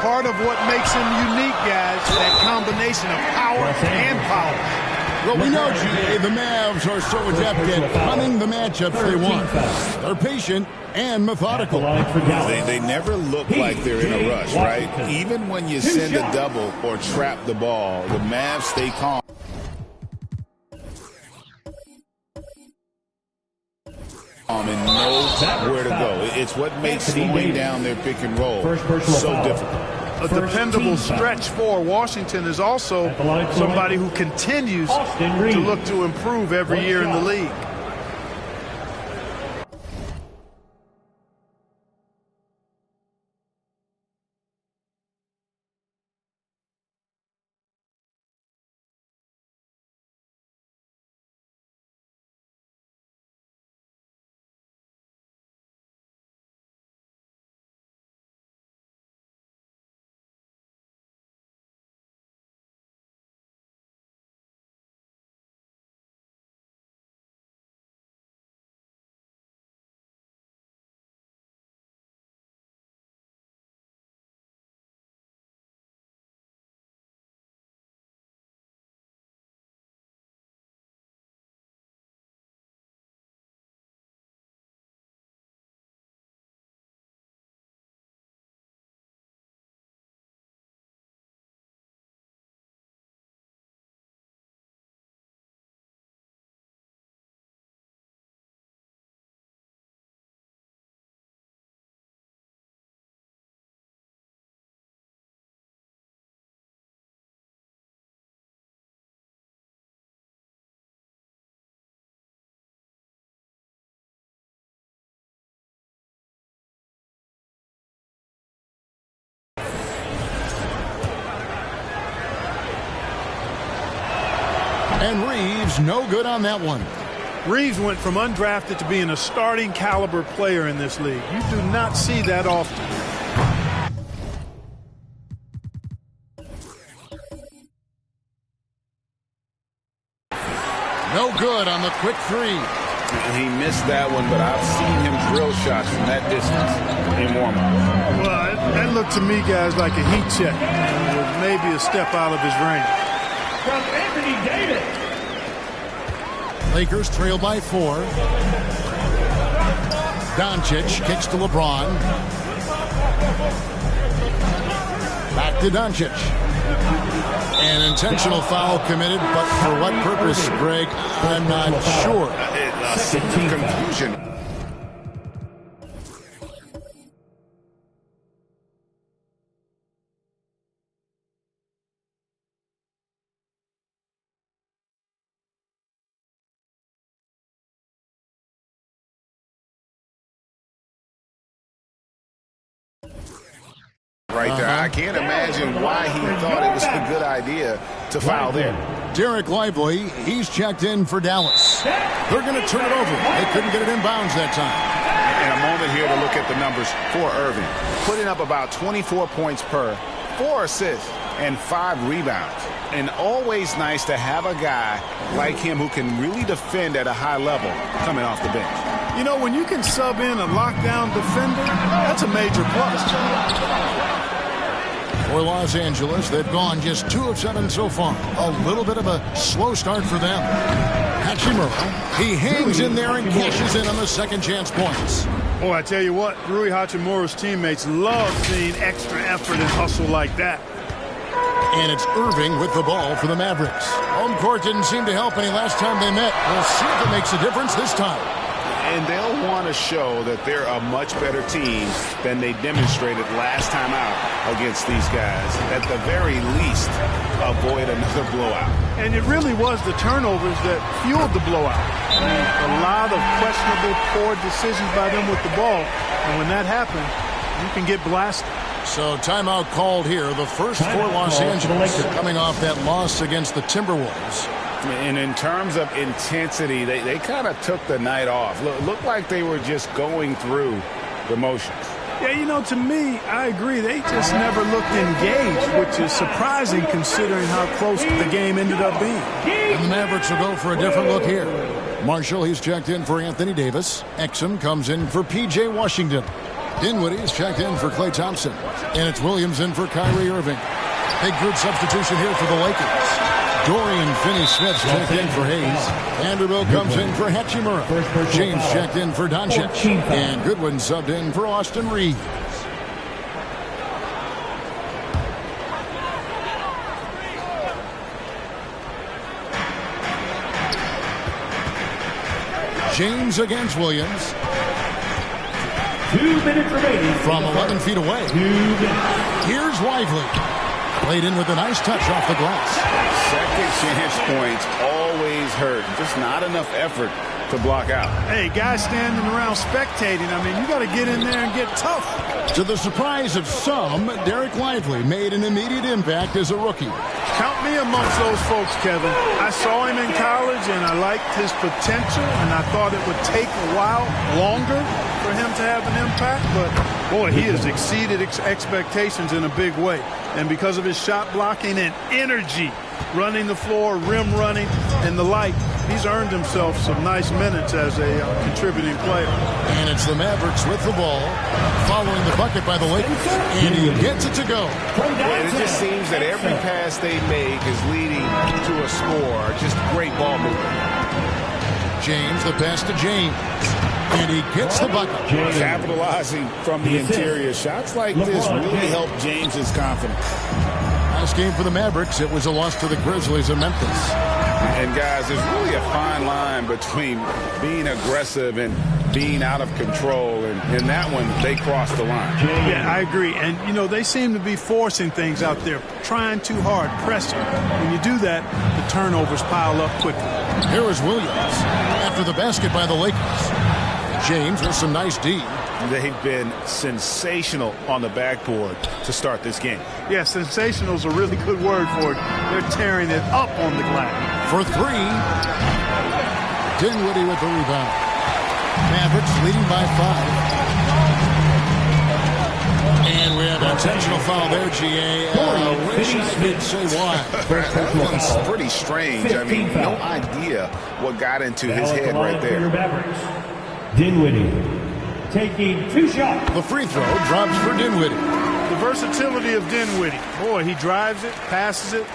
Part of what makes him unique, guys, that combination of power and power. Well, we know, G.A., the Mavs are so adept at running the matchups they want. They're patient and methodical. They never look like they're in a rush, right? Even when you send a double or trap the ball, the Mavs stay calm. And know where to go. It's what makes slowing down their pick and roll so difficult. A dependable stretch for Washington is also somebody who continues to look to improve every year in the league. And Reeves, no good on that one. Reeves went from undrafted to being a starting caliber player in this league. You do not see that often. No good on the quick three. He missed that one, but I've seen him drill shots from that distance in warm-up. Well, that looked to me, guys, like a heat check. With maybe a step out of his range. From Anthony Davis. Lakers trail by 4. Doncic kicks to LeBron. Back to Doncic. An intentional foul committed, but for what purpose, Greg? I'm not sure. Confusion. Right there. I can't imagine why he thought it was a good idea to foul there. Derek Lively, he's checked in for Dallas. They're going to turn it over. They couldn't get it in bounds that time. And a moment here to look at the numbers for Irving. Putting up about 24 points per 4 assists, and 5 rebounds. And always nice to have a guy like him who can really defend at a high level coming off the bench. You know, when you can sub in a lockdown defender, that's a major plus. For Los Angeles, they've gone just 2 of 7 so far. A little bit of a slow start for them. Hachimura, he hangs in there and cashes in on the second chance points. Oh, I tell you what, Rui Hachimura's teammates love seeing extra effort and hustle like that. And it's Irving with the ball for the Mavericks. Home court didn't seem to help any last time they met. We'll see if it makes a difference this time. And they'll want to show that they're a much better team than they demonstrated last time out against these guys. At the very least, avoid another blowout. And it really was the turnovers that fueled the blowout. I mean, a lot of questionable, poor decisions by them with the ball. And when that happens, you can get blasted. So timeout called here. The first for Los Angeles coming off that loss against the Timberwolves. And in terms of intensity, they kind of took the night off. Looked like they were just going through the motions. Yeah, you know, to me, I agree. They just never looked engaged, which is surprising considering how close the game ended up being. And the Mavericks will go for a different look here. Marshall, he's checked in for Anthony Davis. Exum comes in for P.J. Washington. Dinwiddie's checked in for Klay Thompson. And it's Williams in for Kyrie Irving. Big group substitution here for the Lakers. Dorian Finney-Smith's checked in for Hayes. Vanderbilt comes in for Hachimura. James checked in for Doncic. And Goodwin subbed in for Austin Reeves. James against Williams. 2 minutes remaining. From 11 feet away. 2 minutes. Here's Lively. Played in with a nice touch off the glass. Second chance points always hurt. Just not enough effort to block out. Hey, guys standing around spectating, I mean, you got to get in there and get tough. To the surprise of some, Derek Lively made an immediate impact as a rookie. Count me amongst those folks, Kevin. I saw him in college, and I liked his potential, and I thought it would take a while longer for him to have an impact. But, boy, he has exceeded expectations in a big way. And because of his shot blocking and energy, running the floor, rim running, and the like, he's earned himself some nice minutes as a contributing player. And it's the Mavericks with the ball, following the bucket by the Lakers, and he gets it to go. And it just seems that every pass they make is leading to a score. Just great ball movement. James, the pass to James. And he gets the bucket. Capitalizing from the interior. Shots like this really help James's confidence. Last game for the Mavericks, it was a loss to the Grizzlies in Memphis. And guys, there's really a fine line between being aggressive and being out of control. And in that one, they crossed the line. Yeah, I agree. And, you know, they seem to be forcing things out there, trying too hard, pressing. When you do that, the turnovers pile up quickly. Here is Williams after the basket by the Lakers. James with some nice D. They've been sensational on the backboard to start this game. Yeah, sensational is a really good word for it. They're tearing it up on the glass. For 3, Dinwiddie with the rebound. Mavericks leading by 5. And we have an intentional foul there, G.A. I wish I could say why. That one's pretty strange. I mean, no idea what got into his head right there. Dinwiddie taking 2 shots. The free throw drops for Dinwiddie. The versatility of Dinwiddie. Boy, he drives it, passes it,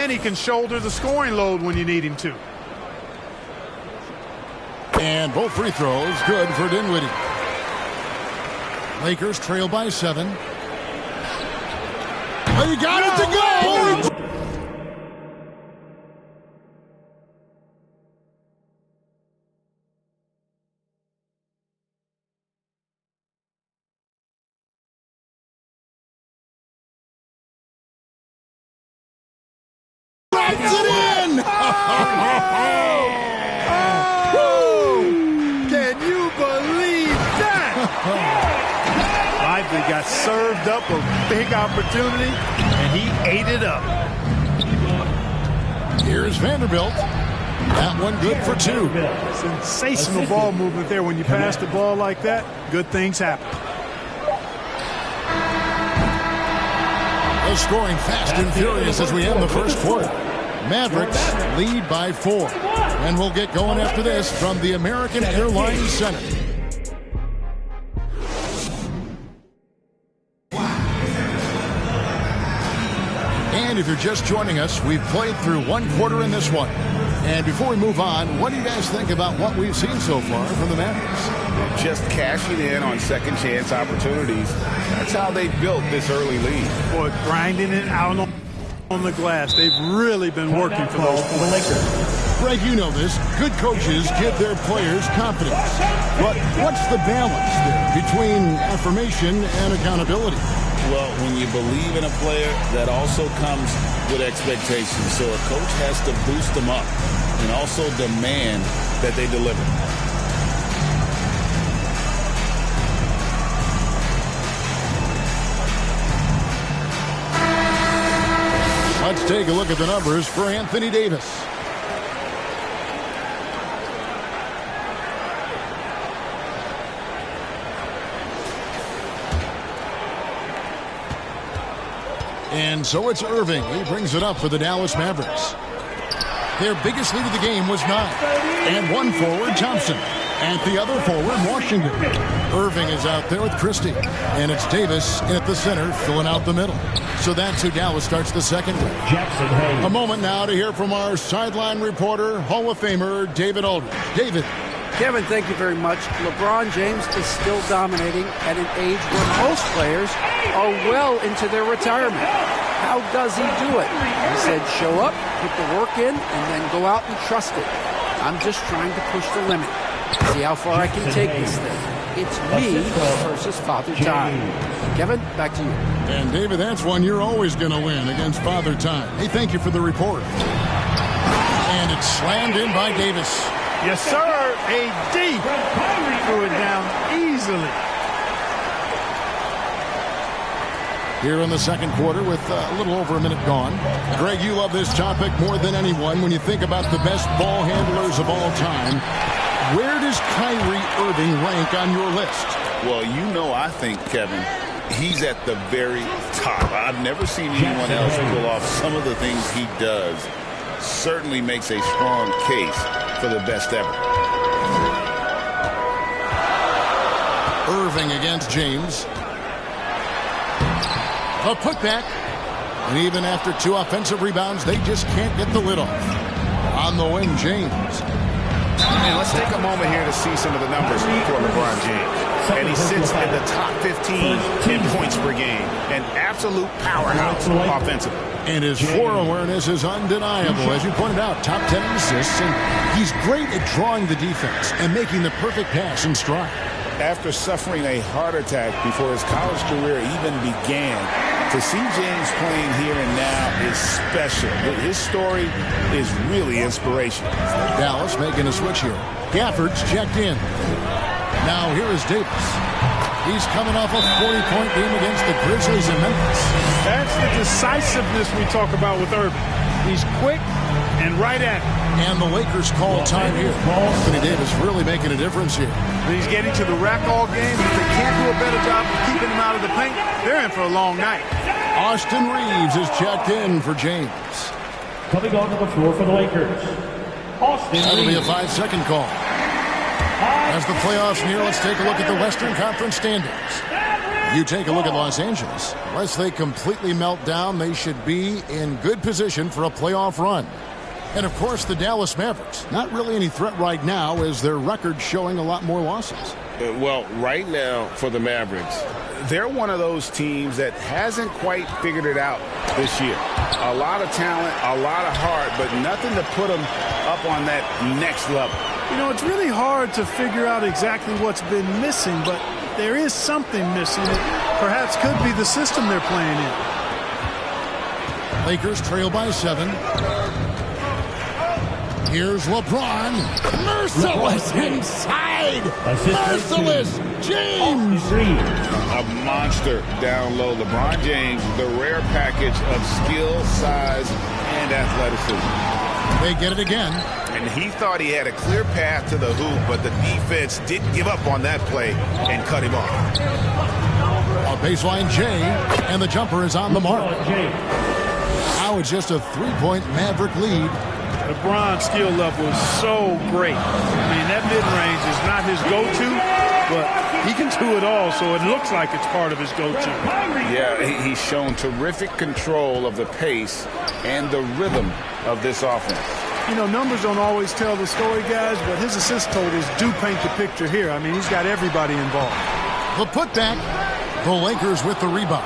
And he can shoulder the scoring load when you need him to. And both free throws good for Dinwiddie. Lakers trail by 7. He got it to go! Drops it in! Can you believe that? Lively got served up a big opportunity, and he ate it up. Here's Vanderbilt. That one good for 2. Sensational ball movement there. When you pass the ball like that, good things happen. Well, scoring fast and furious as we end the first quarter. Mavericks lead by 4. And we'll get going after this from the American Airlines Center. And if you're just joining us, we've played through 1 quarter in this one. And before we move on, what do you guys think about what we've seen so far from the Mavericks? Just cashing in on second chance opportunities. That's how they built this early lead. Boy, grinding it out on the glass. They've really been working for those points. Greg, you know this. Good coaches give their players confidence. But what's the balance there between affirmation and accountability? Well, when you believe in a player, that also comes with expectations. So a coach has to boost them up and also demand that they deliver. Let's take a look at the numbers for Anthony Davis. And so it's Irving. He brings it up for the Dallas Mavericks. Their biggest lead of the game was 9. And one forward, Thompson. And the other forward, Washington. Irving is out there with Christie. And it's Davis in at the center, filling out the middle. So that's who Dallas starts the second with. A moment now to hear from our sideline reporter, Hall of Famer, David Aldridge. David. Kevin, thank you very much. LeBron James is still dominating at an age where most players are well into their retirement. How does he do it? He said, show up, put the work in, and then go out and trust it. I'm just trying to push the limit. See how far I can take this thing. It's me versus Father Time. Kevin, back to you. And David, that's one you're always going to win against Father Time. Hey, thank you for the report. And it's slammed in by Davis. Yes, sir. AD threw it down easily. Here in the second quarter with a little over a minute gone. Greg, you love this topic more than anyone. When you think about the best ball handlers of all time, where does Kyrie Irving rank on your list? Well, you know, I think, Kevin, he's at the very top. I've never seen anyone else pull off some of the things he does. Certainly makes a strong case for the best ever. Irving against James. A putback. And even after 2 offensive rebounds, they just can't get the lid off. On the wing, James. And let's take a moment here to see some of the numbers for LeBron James. And he sits in the top 15 in points per game. An absolute powerhouse offensively. And his floor awareness is undeniable. As you pointed out, top 10 in assists. And he's great at drawing the defense and making the perfect pass in stride. After suffering a heart attack before his college career even began, to see James playing here and now is special. His story is really inspirational. Dallas making a switch here. Gafford's checked in. Now here is Davis. He's coming off a 40-point game against the Grizzlies in Memphis. That's the decisiveness we talk about with Irving. He's quick and right at it. And the Lakers call time here. Anthony Davis really making a difference here. He's getting to the rack all game. If they can't do a better job of keeping him out of the paint, they're in for a long night. Austin Reeves is checked in for James. Coming onto the floor for the Lakers, Austin That'll Reeves. be a 5-second call. As the playoffs near, let's take a look at the Western Conference standings. You take a look at Los Angeles. Unless they completely melt down, they should be in good position for a playoff run. And, of course, the Dallas Mavericks. Not really any threat right now as their record showing a lot more losses. Well, right now for the Mavericks, they're one of those teams that hasn't quite figured it out this year. A lot of talent, a lot of heart, but nothing to put them up on that next level. You know, it's really hard to figure out exactly what's been missing, but there is something missing that perhaps could be the system they're playing in. Lakers trail by 7. Here's LeBron. Merciless inside. Merciless James. A monster down low. LeBron James, the rare package of skill, size, and athleticism. They get it again. And he thought he had a clear path to the hoop, but the defense didn't give up on that play and cut him off. A baseline J, and the jumper is on the mark. Now it's just a 3-point Maverick lead. LeBron's skill level is so great. I mean, that mid-range is not his go-to, but he can do it all, so it looks like it's part of his go-to. Yeah, he's shown terrific control of the pace and the rhythm of this offense. You know, numbers don't always tell the story, guys, but his assist totals do paint the picture here. I mean, he's got everybody involved. The putback. The Lakers with the rebound.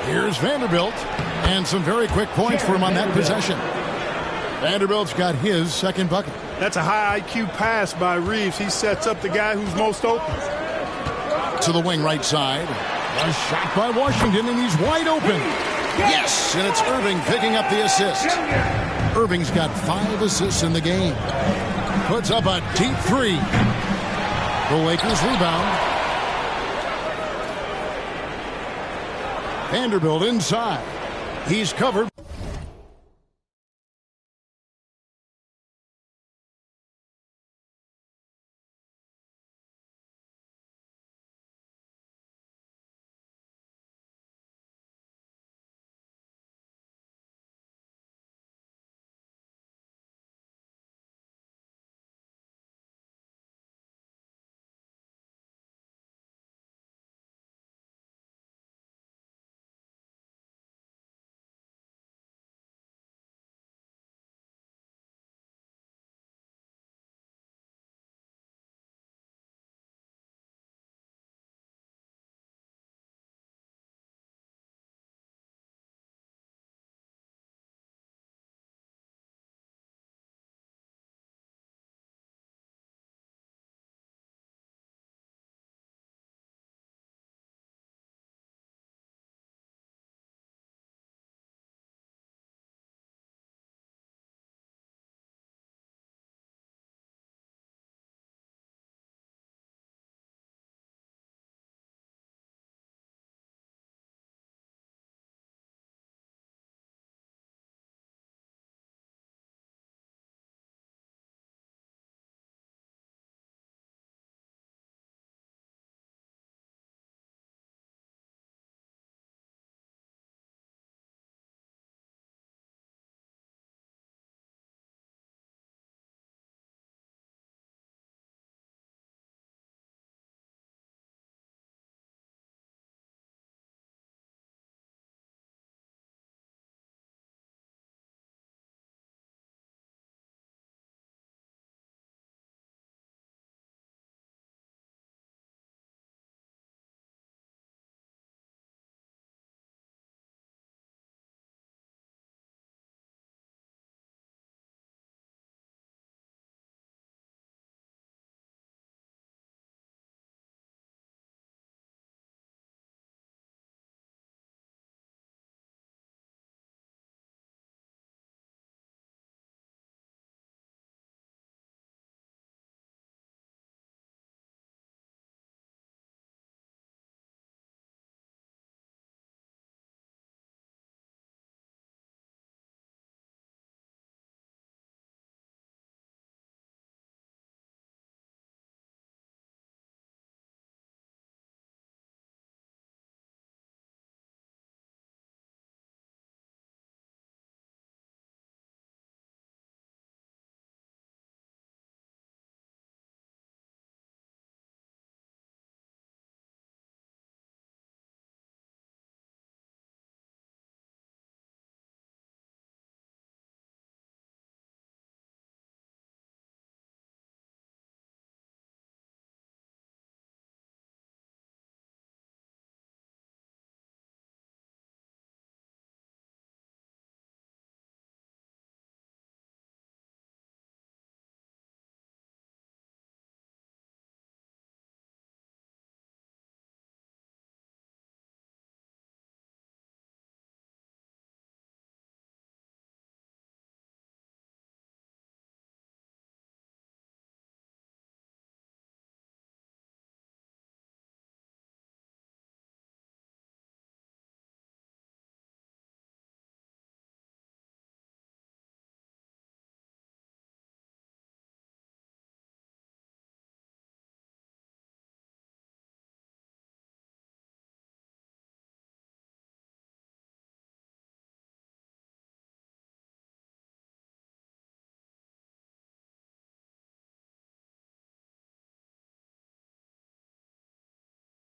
Here's Vanderbilt. And some very quick points for him on that possession. Vanderbilt's got his second bucket. That's a high IQ pass by Reeves. He sets up the guy who's most open. To the wing right side. A shot by Washington, and he's wide open. Yes, and it's Irving picking up the assist. Irving's got 5 assists in the game. Puts up a deep 3. The Lakers rebound. Vanderbilt inside. He's covered.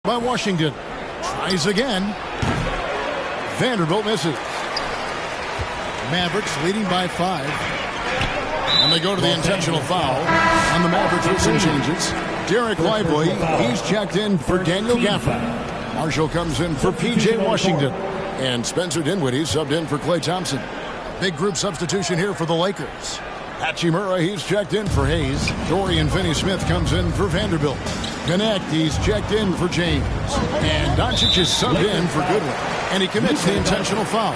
by Washington. Tries again. Vanderbilt misses. Mavericks leading by 5. And they go to the intentional foul. On the Mavericks with some changes. Derek Lively, he's checked in for Daniel Gafford. Marshall comes in for P.J. Washington. And Spencer Dinwiddie subbed in for Klay Thompson. Big group substitution here for the Lakers. Hachimura, he's checked in for Hayes. Dorian Finney-Smith comes in for Vanderbilt. Connect, he's checked in for James. And Doncic is subbed in for Goodwin. And he commits the intentional foul.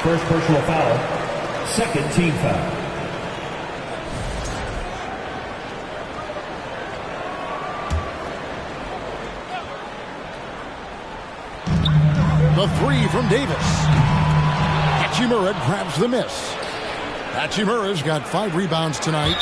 First personal foul. Second team foul. The 3 from Davis. Hachimura grabs the miss. Hachimura's got 5 rebounds tonight.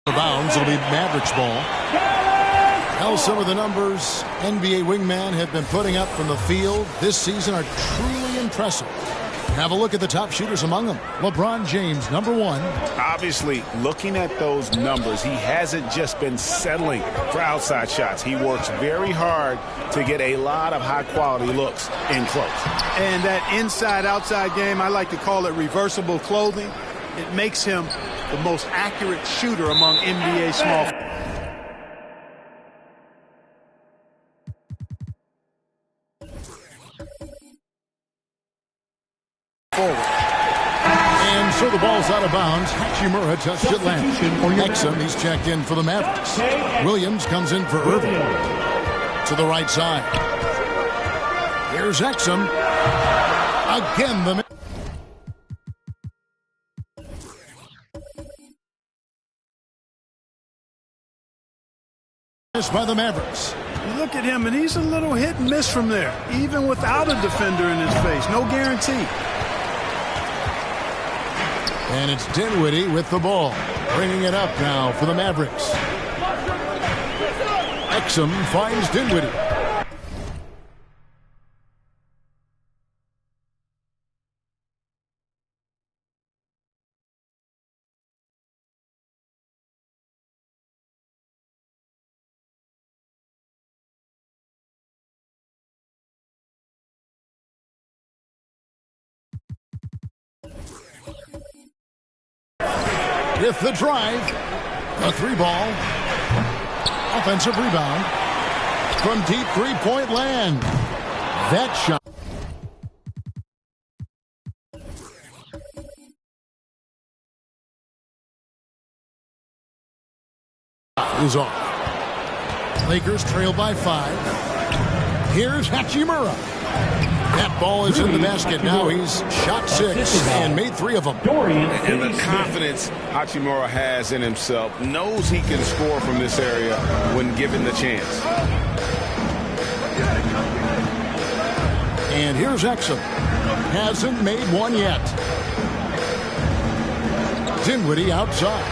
Bounds. It'll be Mavericks ball. Now some of the numbers NBA wingmen have been putting up from the field this season are truly impressive. Have a look at the top shooters among them. LeBron James, number 1. Obviously, looking at those numbers, he hasn't just been settling for outside shots. He works very hard to get a lot of high-quality looks in close. And that inside-outside game, I like to call it reversible clothing. It makes him the most accurate shooter among NBA small forward. And so the ball's out of bounds. Hachimura touched it last. Exum, he's checked in for the Mavericks. Williams comes in for Irving. To the right side. Here's Exum. Again, the by the Mavericks. Look at him, and he's a little hit and miss from there, even without a defender in his face. No guarantee. And it's Dinwiddie with the ball, bringing it up now for the Mavericks. Exum finds Dinwiddie. With the drive, a 3-ball, offensive rebound from deep three-point land. That shot is off. Lakers trail by 5. Here's Hachimura. That ball is in the basket now. He's shot 6 and made 3 of them. And the confidence Hachimura has in himself, knows he can score from this area when given the chance. And here's Exum. Hasn't made one yet. Dinwiddie outside.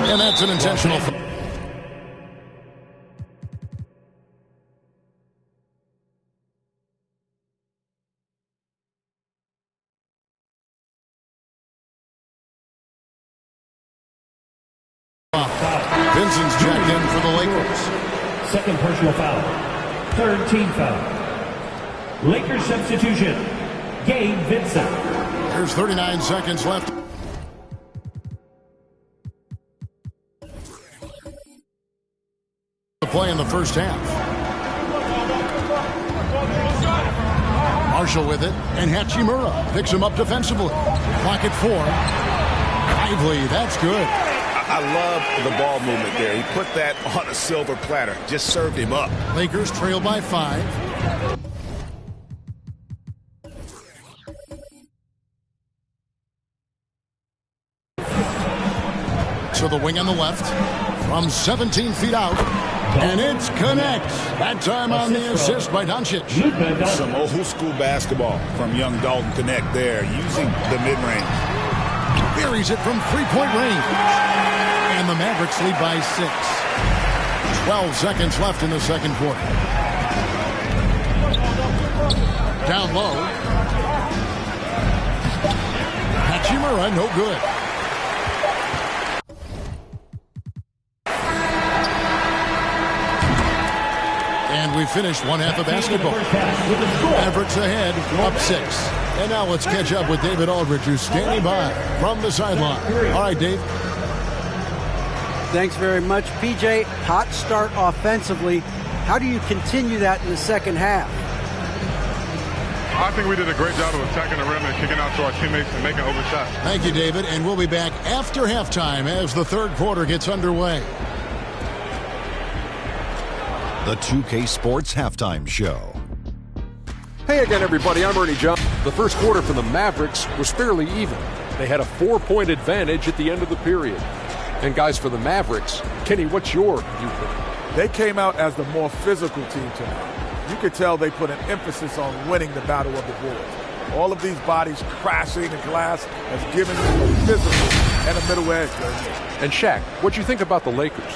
And that's an intentional foul. Vincent's checked in for the Lakers. Second personal foul. Third team foul. Lakers substitution. Gabe Vincent. There's 39 seconds left. The play in the first half. Marshall with it, and Hachimura picks him up defensively. Clock at 4. Lively, that's good. I love the ball movement there. He put that on a silver platter. Just served him up. Lakers trail by 5. to the wing on the left from 17 feet out. And it's connects. That time on the assist by Doncic. Some old school basketball from young Dalton Connect there, using the mid-range. Buries it from three-point range. And the Mavericks lead by 6. 12 seconds left in the second quarter. Down low. Hachimura, no good. And we finished one half of basketball. Mavericks ahead, up 6. And now let's catch up with David Aldridge, who's standing by from the sideline. All right, Dave. Thanks very much, PJ. Hot start offensively. How do you continue that in the second half? I think we did a great job of attacking the rim and kicking out to our teammates and making open shots. Thank you, David. And we'll be back after halftime as the third quarter gets underway. The 2K Sports Halftime Show. Hey again, everybody. I'm Ernie John. The first quarter for the Mavericks was fairly even. They had a 4-point advantage at the end of the period. And guys, for the Mavericks, Kenny, what's your viewpoint? They came out as the more physical team tonight. You could tell they put an emphasis on winning the battle of the boards. All of these bodies crashing the glass has given them a physical and a middle edge. And Shaq, what'd you think about the Lakers?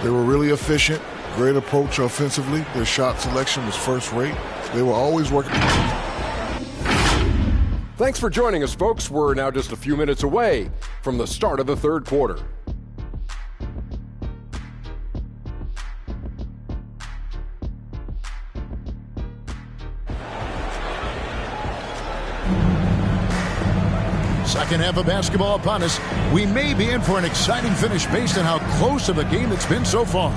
They were really efficient, great approach offensively. Their shot selection was first rate. They were always working. Thanks for joining us, folks. We're now just a few minutes away from the start of the third quarter. Second half of basketball upon us. We may be in for an exciting finish based on how close of a game it's been so far.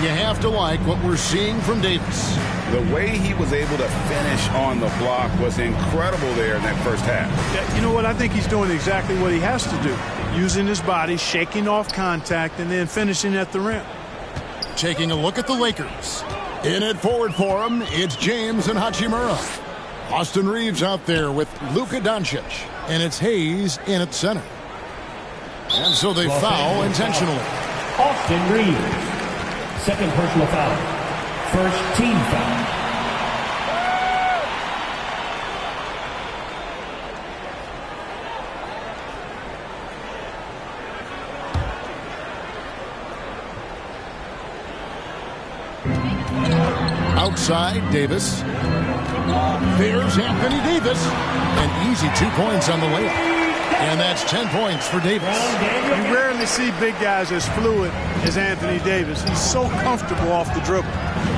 You have to like what we're seeing from Davis. The way he was able to finish on the block was incredible there in that first half. Yeah, you know what? I think he's doing exactly what he has to do. Using his body, shaking off contact, and then finishing at the rim. Taking a look at the Lakers. In it forward for him, it's James and Hachimura. Austin Reeves out there with Luka Doncic. And it's Hayes in at center. And so they foul intentionally. Austin Reeves. Second personal foul. First team foul. Outside, Davis. There's Anthony Davis. An easy 2 points on the layup. And that's 10 points for Davis. You rarely see big guys as fluid as Anthony Davis. He's so comfortable off the dribble.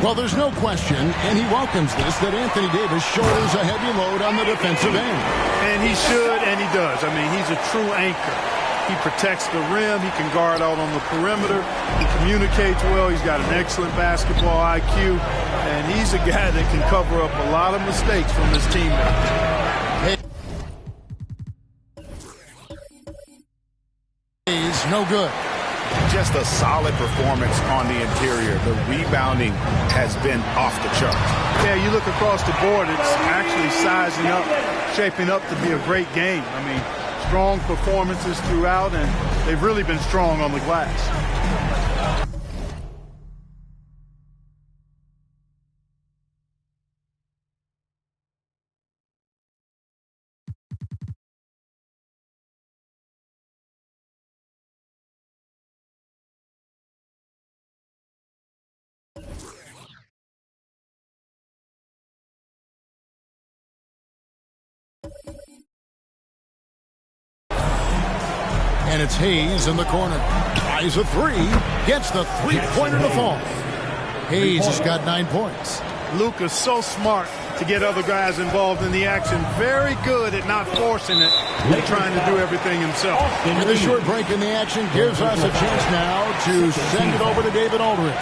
Well, there's no question, and he welcomes this, that Anthony Davis shoulders a heavy load on the defensive end. And he should, and he does. I mean, he's a true anchor. He protects the rim. He can guard out on the perimeter. He communicates well. He's got an excellent basketball IQ. And he's a guy that can cover up a lot of mistakes from his teammates. No good. Just a solid performance on the interior. The rebounding has been off the charts. Yeah, you look across the board, it's actually sizing up, shaping up to be a great game. I mean, strong performances throughout, and they've really been strong on the glass. And it's Hayes in the corner. Tries a three. Gets the three-pointer to fall. Hayes has got 9 points. Luka's so smart to get other guys involved in the action. Very good at not forcing it and trying to do everything himself. And the short break in the action gives us a chance now to send it over to David Aldridge.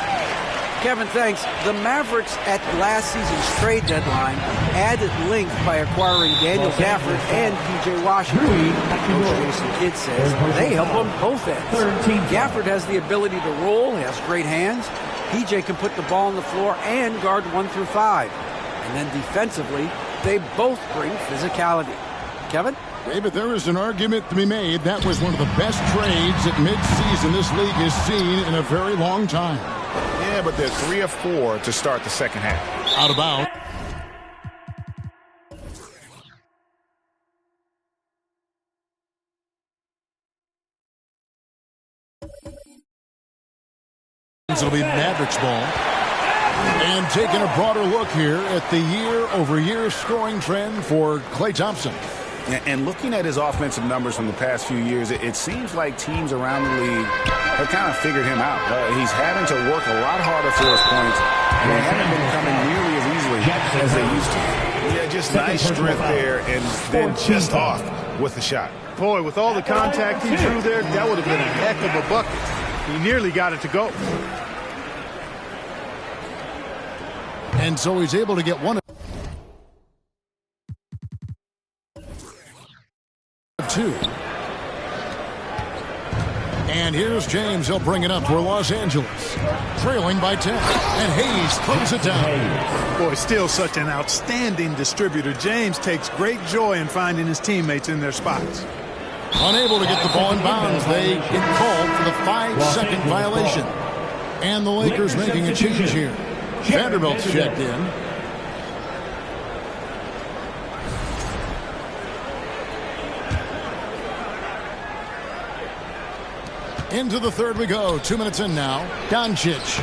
Kevin, thanks. The Mavericks at last season's trade deadline added length by acquiring Daniel Gafford and P.J. Washington. Coach Jason Kidd says they help on both ends. Gafford has the ability to roll, has great hands. P.J. can put the ball on the floor and guard 1 through 5. And then defensively, they both bring physicality. Kevin? David, there is an argument to be made. That was one of the best trades that midseason this league has seen in a very long time. Yeah, but they're 3 of 4 to start the second half. Out of bounds. It'll be Mavericks ball. And taking a broader look here at the year-over-year scoring trend for Klay Thompson. And looking at his offensive numbers from the past few years, it seems like teams around the league have kind of figured him out. He's having to work a lot harder for his points, and they haven't been coming nearly as easily as they used to. Yeah, just nice strength there, and then just off with the shot. Boy, with all the contact he drew there, that would have been a heck of a bucket. He nearly got it to go. And so he's able to get one of 2. And here's James. He'll bring it up for Los Angeles. Trailing by 10. And Hayes throws it down. Boy, still such an outstanding distributor. James takes great joy in finding his teammates in their spots. Unable to get the ball in bounds. They get called for the 5-second violation. And the Lakers making a change here. Vanderbilt's checked in. Into the third we go. 2 minutes in now. Doncic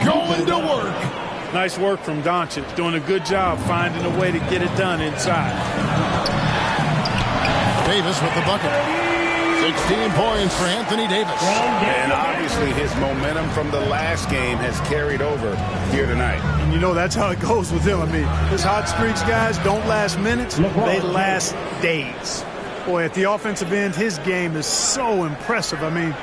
going to work. Nice work from Doncic. Doing a good job finding a way to get it done inside. Davis with the bucket. 16 points for Anthony Davis. And obviously his momentum from the last game has carried over here tonight. And you know that's how it goes with him. I mean, his hot streaks, guys, don't last minutes. They last days. Boy, at the offensive end, his game is so impressive. I mean,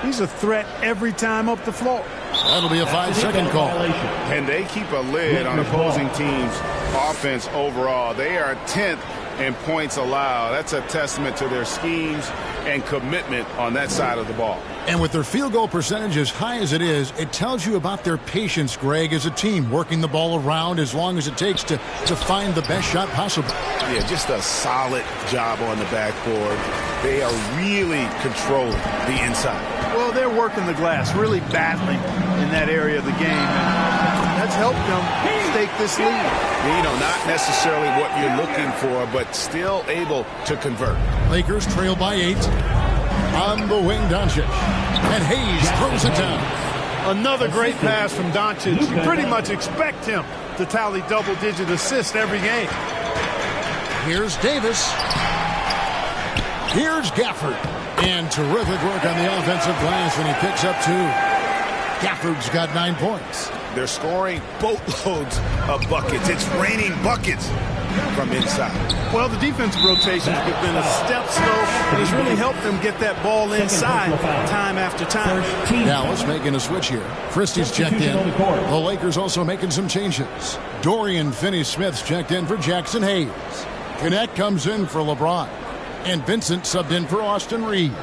he's a threat every time up the floor. That'll be a 5-second call. And they keep a lid on opposing teams' offense overall. They are 10th in points allowed. That's a testament to their schemes and commitment on that side of the ball. And with their field goal percentage as high as it is, it tells you about their patience, Greg, as a team, working the ball around as long as it takes to find the best shot possible. Yeah, just a solid job on the backboard. They are really controlling the inside. Well, they're working the glass, really battling in that area of the game. And that's helped them stake this lead. You know, not necessarily what you're looking for, but still able to convert. Lakers trail by 8. On the wing, Doncic. And Hayes throws it down. Another great pass from Doncic. You pretty much expect him to tally double-digit assists every game. Here's Davis. Here's Gafford. And terrific work on the offensive glass when he picks up 2. Gafford's got 9 points. They're scoring boatloads of buckets. It's raining buckets from inside. Well, the defensive rotations have been a step slow, and it's really helped them get that ball inside time after time. Dallas making a switch here. Christie's checked in. The Lakers also making some changes. Dorian Finney-Smith's checked in for Jackson Hayes. Connect comes in for LeBron. And Vincent subbed in for Austin Reeves.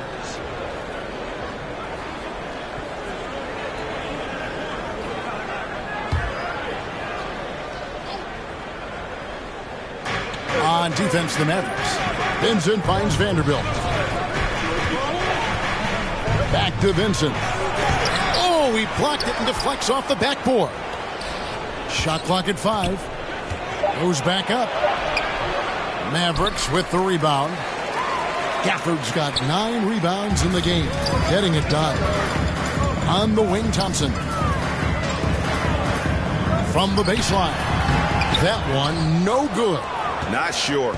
On defense, the Mavericks. Vincent finds Vanderbilt. Back to Vincent. Oh, he blocked it and deflects off the backboard. Shot clock at 5. Goes back up. Mavericks with the rebound. Gafford's got 9 rebounds in the game. Getting it done. On the wing, Thompson. From the baseline. That one, no good. Not sure.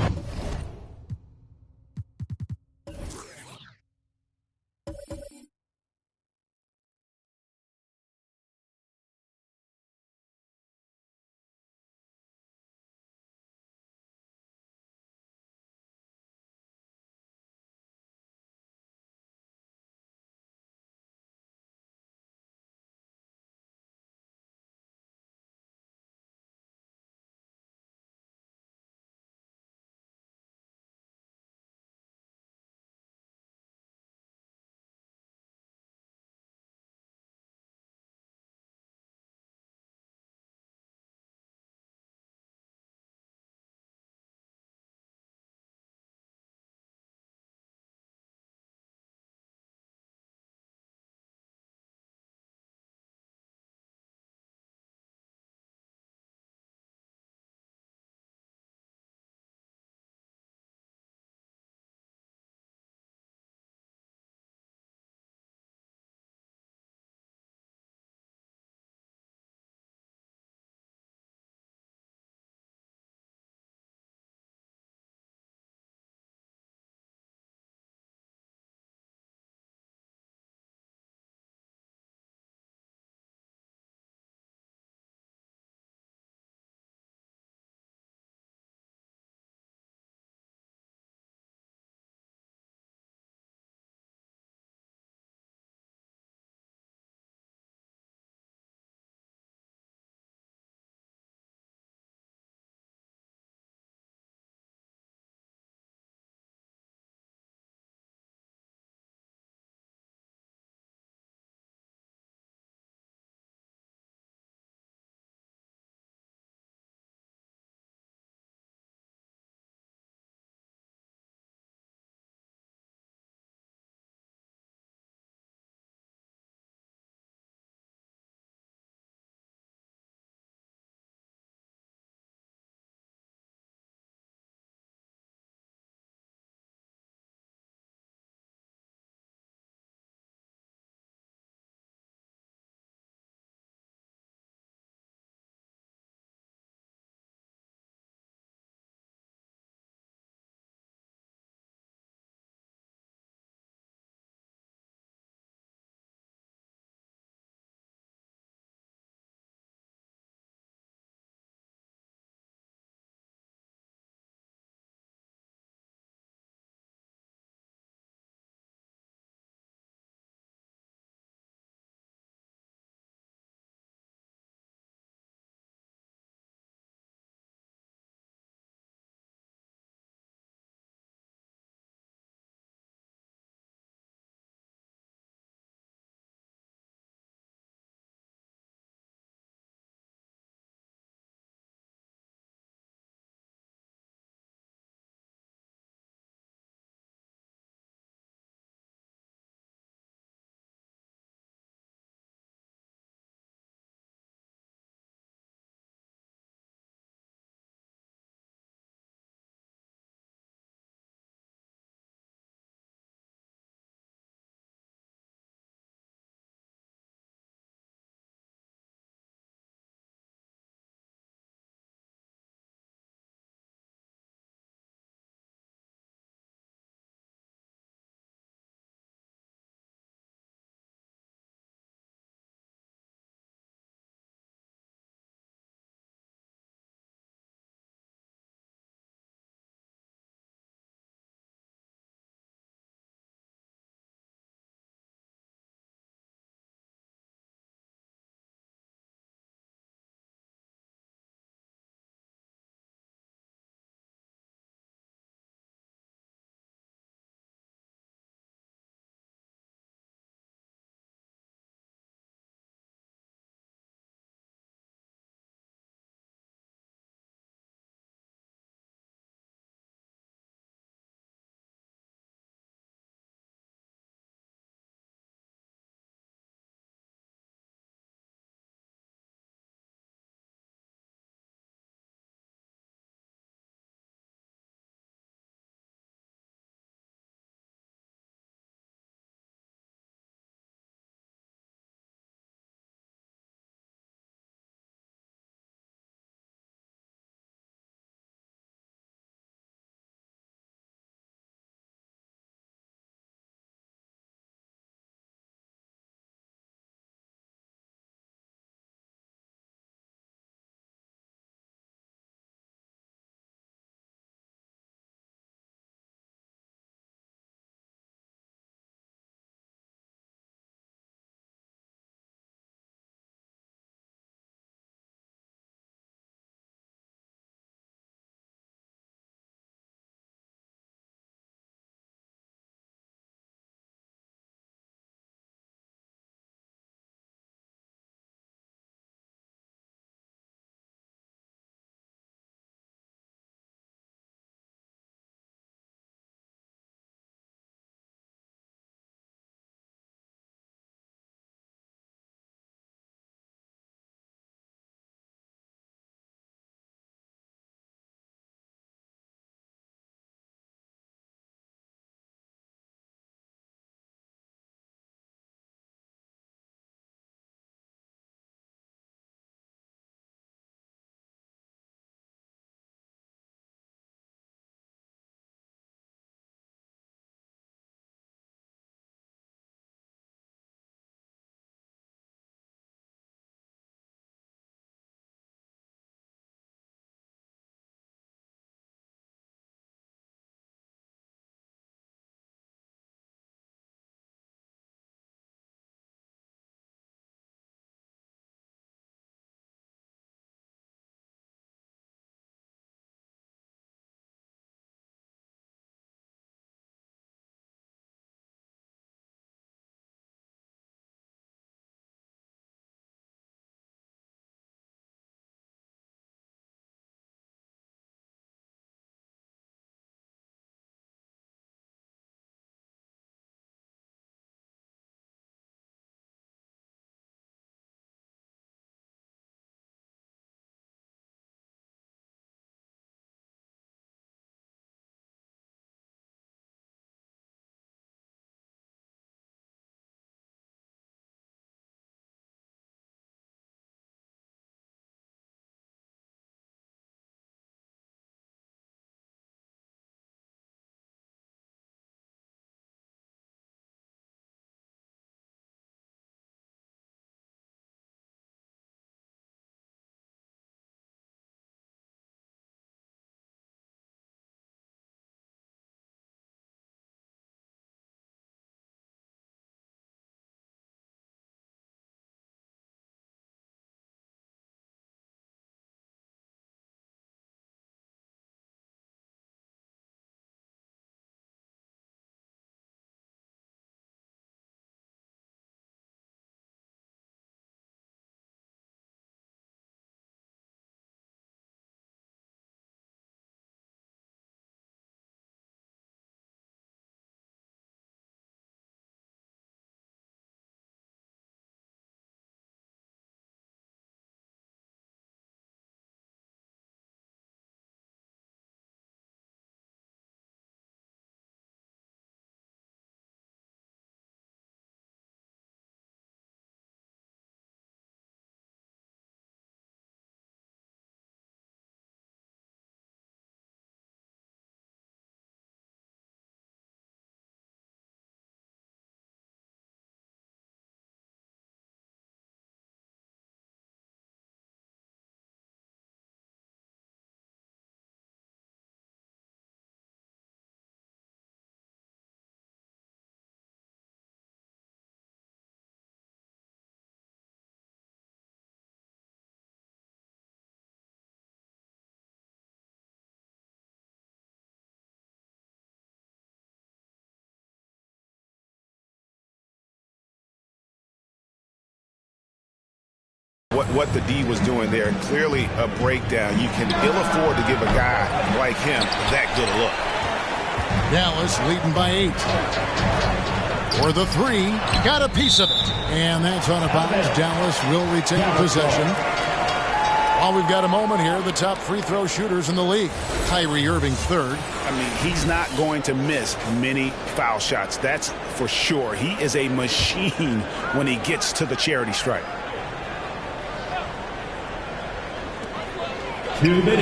what the D was doing there. Clearly a breakdown. You can ill afford to give a guy like him that good a look. Dallas leading by 8. For the 3, got a piece of it. And that's on a bounce. Dallas will retain possession. While we've got a moment here, the top free throw shooters in the league. Kyrie Irving 3rd. I mean, he's not going to miss many foul shots. That's for sure. He is a machine when he gets to the charity stripe.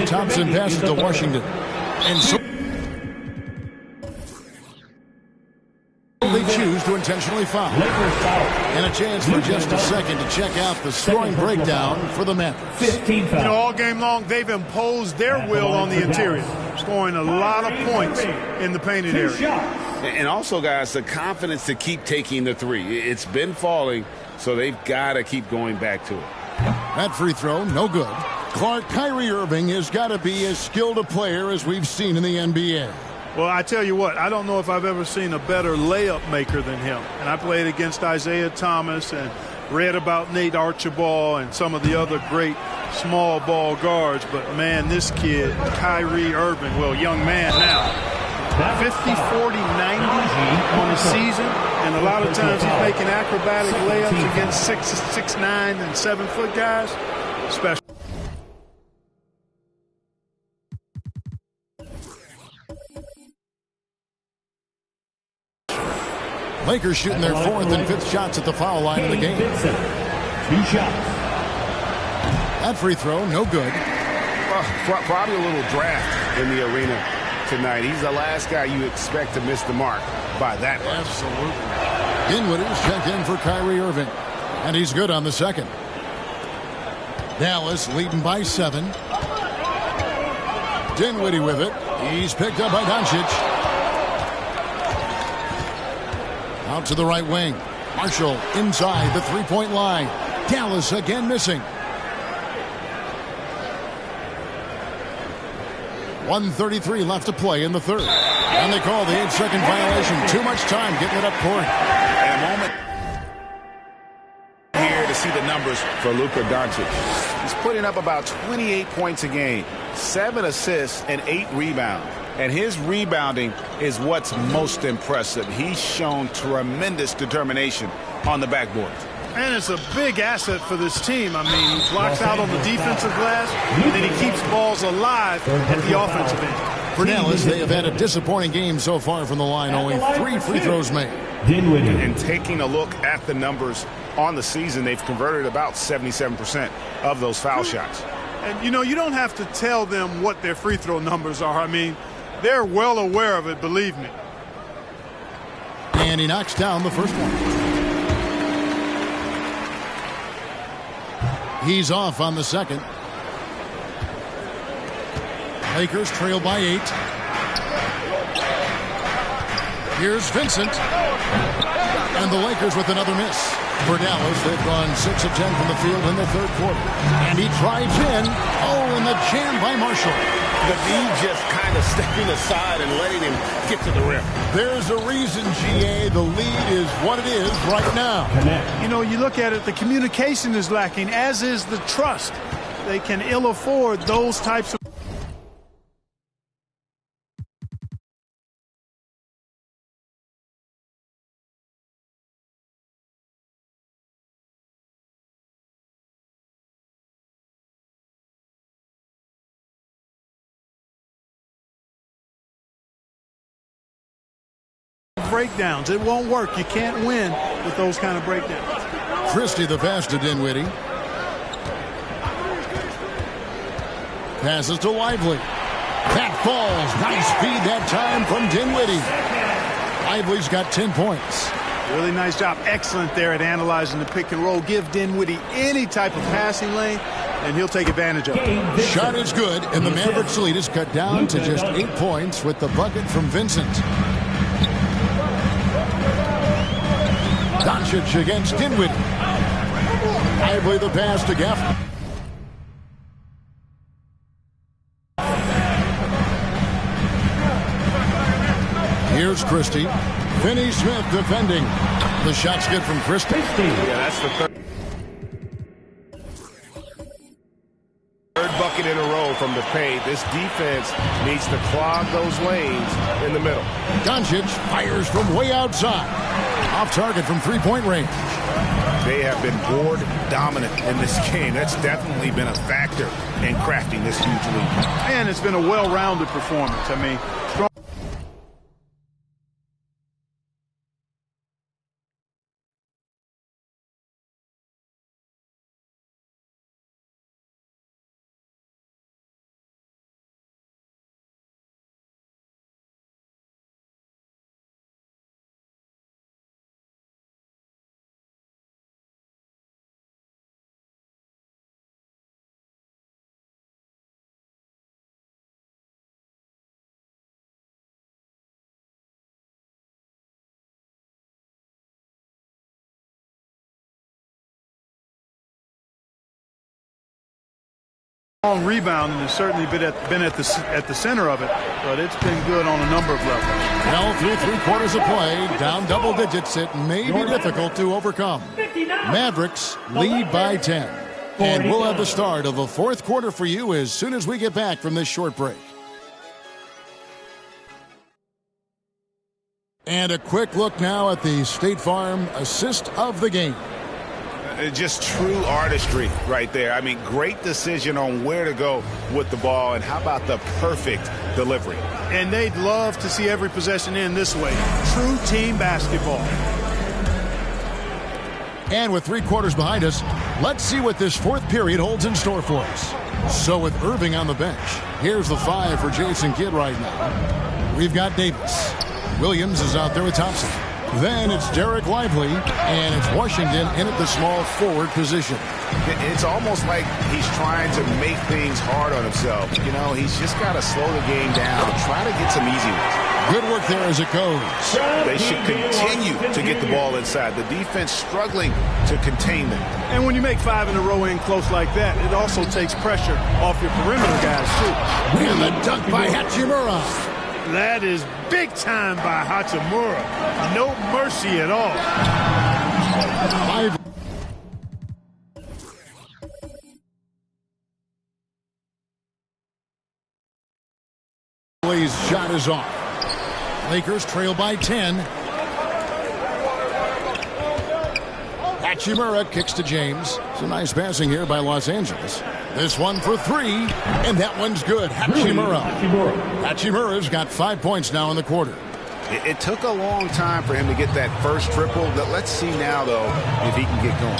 Thompson passes to Washington. And so they choose to intentionally foul. And a chance for just a second to check out the scoring breakdown for the Mavericks. You know, all game long, they've imposed their will on the interior, scoring a lot of points in the painted area. And also, guys, the confidence to keep taking the 3. It's been falling, so they've got to keep going back to it. That free throw, no good. Kyrie Irving has got to be as skilled a player as we've seen in the NBA. Well, I tell you what, I don't know if I've ever seen a better layup maker than him. And I played against Isaiah Thomas and read about Nate Archibald and some of the other great small ball guards. But, man, this kid, Kyrie Irving, well, young man now, 50, 40, 90 on the season. And a lot of times he's making acrobatic layups against 6'9" and 7-foot guys. Special. Lakers shooting their 4th and 5th shots at the foul line of the game. 2 shots. That free throw, no good. Well, probably a little draft in the arena tonight. He's the last guy you expect to miss the mark by that much. Absolutely. Dinwiddie's checked in for Kyrie Irving. And he's good on the second. Dallas leading by 7. Dinwiddie with it. He's picked up by Doncic. Out to the right wing. Marshall inside the three-point line. Dallas again missing. 1:33 left to play in the third. And they call the 8-second violation. Too much time getting it up court. And a moment here to see the numbers for Luka Doncic. He's putting up about 28 points a game, 7 assists, and 8 rebounds. And his rebounding is what's most impressive. He's shown tremendous determination on the backboard. And it's a big asset for this team. I mean, he blocks out on the defensive glass, and then he keeps balls alive at the offensive end. For Dallas, they have had a disappointing game so far from the line. Only 3 free throws made. And taking a look at the numbers on the season, they've converted about 77% of those foul shots. And, you know, you don't have to tell them what their free throw numbers are. I mean, they're well aware of it, believe me. And he knocks down the first one. He's off on the second. Lakers trail by 8. Here's Vincent. And the Lakers with another miss. For Dallas, they've gone 6 of 10 from the field in the third quarter. And he drives in. Oh, and the jam by Marshall. The D just kind of stepping aside and letting him get to the rim. There's a reason, GA, the lead is what it is right now. You know, you look at it, the communication is lacking, as is the trust. They can ill afford those types of... breakdowns. It won't work. You can't win with those kind of breakdowns. Christie the pass to Dinwiddie. Passes to Lively. That falls. Nice speed that time from Dinwiddie. Lively's got 10 points. Really nice job. Excellent there at analyzing the pick and roll. Give Dinwiddie any type of passing lane, and he'll take advantage of it. Shot is good, and the Mavericks lead is cut down to just 8 points with the bucket from Vincent. Doncic against Dinwiddie. Lively the pass to Gaffney. Here's Christie. Finney Smith defending. The shot's good from Christie. Yeah, that's the third. bucket in a row from the paint. This defense needs to clog those lanes in the middle. Doncic fires from way outside. Off target from three-point range. They have been board dominant in this game. That's definitely been a factor in crafting this huge lead. And it's been a well-rounded performance. I mean, strong. Long rebound and has certainly been at the center of it, but it's been good on a number of levels. Well, through 3 quarters of play, down double digits, it may be difficult to overcome. Mavericks lead by 10. And we'll have the start of the fourth quarter for you as soon as we get back from this short break. And a quick look now at the State Farm assist of the game. Just true artistry right there. I mean, great decision on where to go with the ball, and how about the perfect delivery? And they'd love to see every possession end this way. True team basketball. And with 3 quarters behind us, let's see what this fourth period holds in store for us. So with Irving on the bench, here's the 5 for Jason Kidd right now. We've got Davis. Williams is out there with Thompson. Then it's Derek Lively, and it's Washington in at the small forward position. It's almost like he's trying to make things hard on himself. You know, he's just got to slow the game down, try to get some easy ones. Good work there as it goes. They should continue to get the ball inside. The defense struggling to contain them. And when you make 5 in a row in close like that, it also takes pressure off your perimeter guys, too. And the dunk by Hachimura. That is big time by Hachimura. No mercy at all. Lively's shot is off. Lakers trail by 10. Hachimura kicks to James. Some nice passing here by Los Angeles. This one for 3, and that one's good. Hachimura's got 5 points now in the quarter. It took a long time for him to get that first triple. Let's see now, though, if he can get going.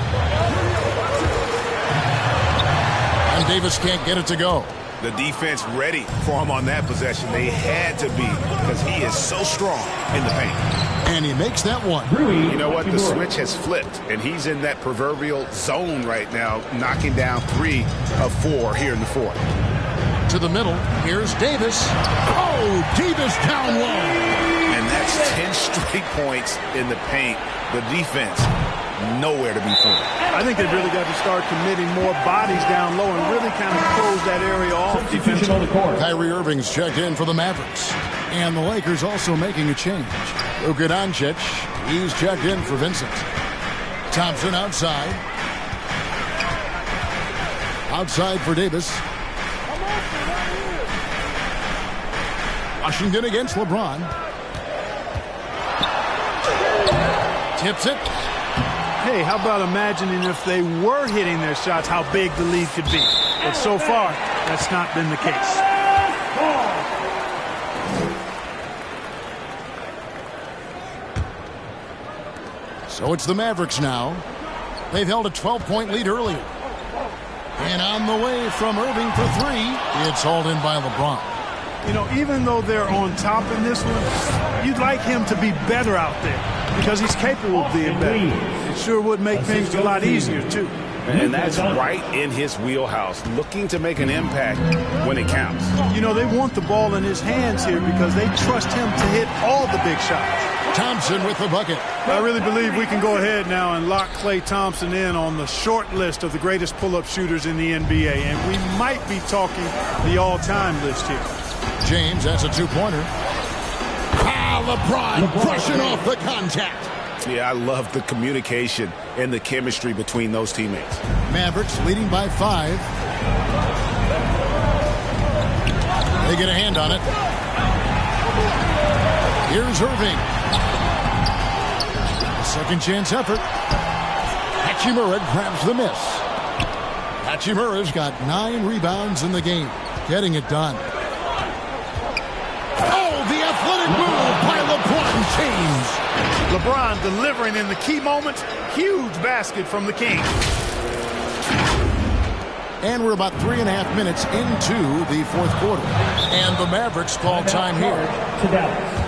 And Davis can't get it to go. The defense ready for him on that possession. They had to be, because he is so strong in the paint. And he makes that one. You know what? The switch has flipped, and he's in that proverbial zone right now, knocking down 3 of 4 here in the fourth. To the middle. Here's Davis. Oh, Davis down low. And that's 10 straight points in the paint. The defense, nowhere to be found. I think they've really got to start committing more bodies down low and really kind of close that area off defensively. Kyrie Irving's checked in for the Mavericks. And the Lakers also making a change. Luka Doncic, he's checked in for Vincent. Thompson outside. Outside for Davis. Washington against LeBron. Tips it. Hey, how about imagining if they were hitting their shots, how big the lead could be. But so far, that's not been the case. So it's the Mavericks now. They've held a 12-point lead earlier. And on the way from Irving for 3, it's hauled in by LeBron. You know, even though they're on top in this one, you'd like him to be better out there because he's capable of being better. It sure would make things a lot easier, too. And that's right in his wheelhouse, looking to make an impact when it counts. You know, they want the ball in his hands here because they trust him to hit all the big shots. Thompson with the bucket. I really believe we can go ahead now and lock Klay Thompson in on the short list of the greatest pull-up shooters in the NBA. And we might be talking the all-time list here. James, that's a 2-pointer. LeBron brushing off the contact. Yeah, I love the communication and the chemistry between those teammates. Mavericks leading by 5. get a hand on it. Here's Irving. A second chance effort. Hachimura grabs the miss. Hachimura's got 9 rebounds in the game, getting it done. Oh, the athletic move by LeBron James. LeBron delivering in the key moments. Huge basket from the King. And we're about 3.5 minutes into the fourth quarter. And the Mavericks call time here. To Dallas.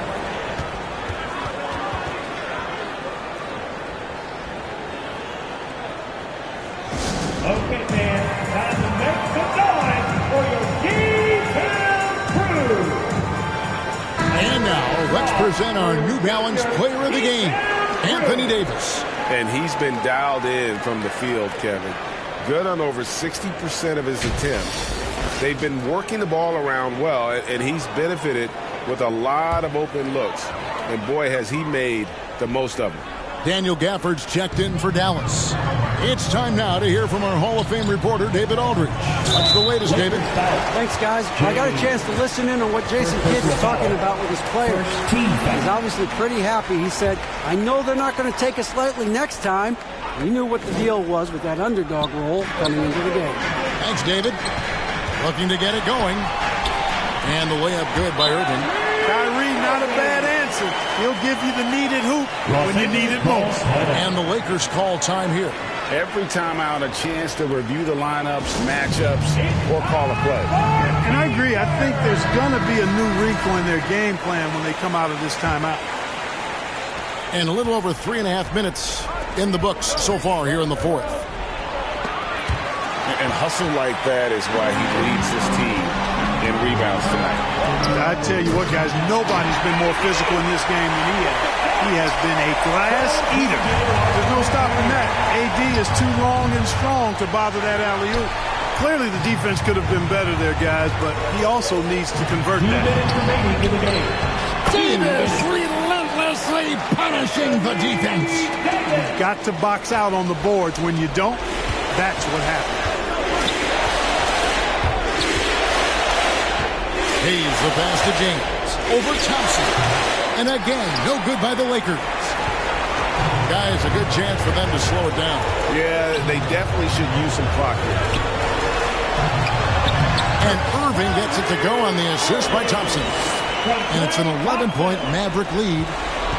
Okay, man. Time to make some noise for your D-Town crew. And now, let's present our New Balance player of the game, Anthony Davis. And he's been dialed in from the field, Kevin. Good on over 60% of his attempts. They've been working the ball around well, and he's benefited with a lot of open looks. And boy, has he made the most of them. Daniel Gafford's checked in for Dallas. It's time now to hear from our Hall of Fame reporter, David Aldridge. What's the latest, David? Thanks, guys. I got a chance to listen in on what Jason Kidd was talking about with his players. He's obviously pretty happy. He said, I know they're not going to take us lightly next time. We knew what the deal was with that underdog role coming into the game. Thanks, David. Looking to get it going. And the layup good by Irving. Kyrie, not a bad answer. He'll give you the needed hoop when you need it most. And the Lakers call time here. Every time out, a chance to review the lineups, matchups, or call a play. And I agree. I think there's going to be a new wrinkle in their game plan when they come out of this timeout. And a little over 3.5 minutes in the books so far here in the fourth. And hustle like that is why he leads his team in rebounds tonight. I tell you what, guys, nobody's been more physical in this game than he has. He has been a glass eater. There's no stopping that. AD is too long and strong to bother that alley-oop. Clearly the defense could have been better there, guys, but he also needs to convert that. Davis relentlessly punishing the defense. You've got to box out on the boards. When you don't, that's what happens. Hayes the pass to James. Over Thompson. And again, no good by the Lakers. Guys, a good chance for them to slow it down. Yeah, they definitely should use some clock here. And Irving gets it to go on the assist by Thompson. And it's an 11-point Maverick lead.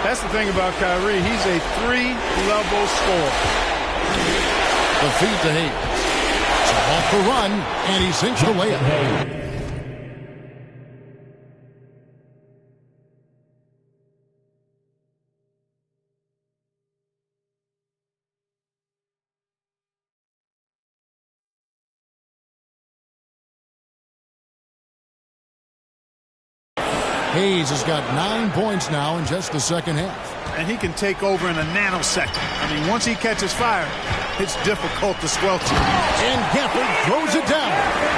That's the thing about Kyrie. He's a 3-level scorer. The feed to Hayes. It's off the run, and he sinks the layup. Hayes has got 9 points now in just the second half. And he can take over in a nanosecond. I mean, once he catches fire, it's difficult to squelch it. And Gafford throws it down.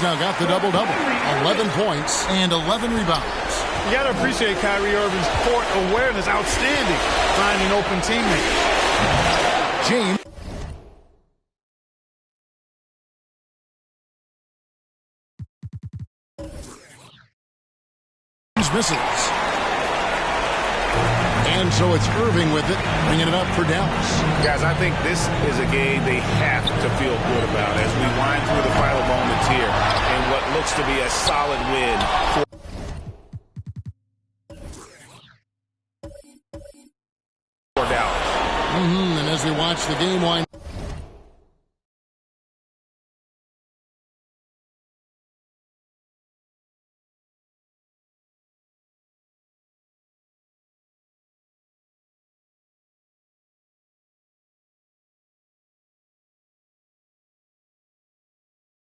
He's now got the double-double, 11 points and 11 rebounds. You got to appreciate Kyrie Irving's court awareness, outstanding, finding open teammates. James misses. And so it's Irving with it, bringing it up for Dallas. Guys, I think this is a game they have to feel good about as we wind through the final moments here in what looks to be a solid win for Dallas. And as they watch the game wind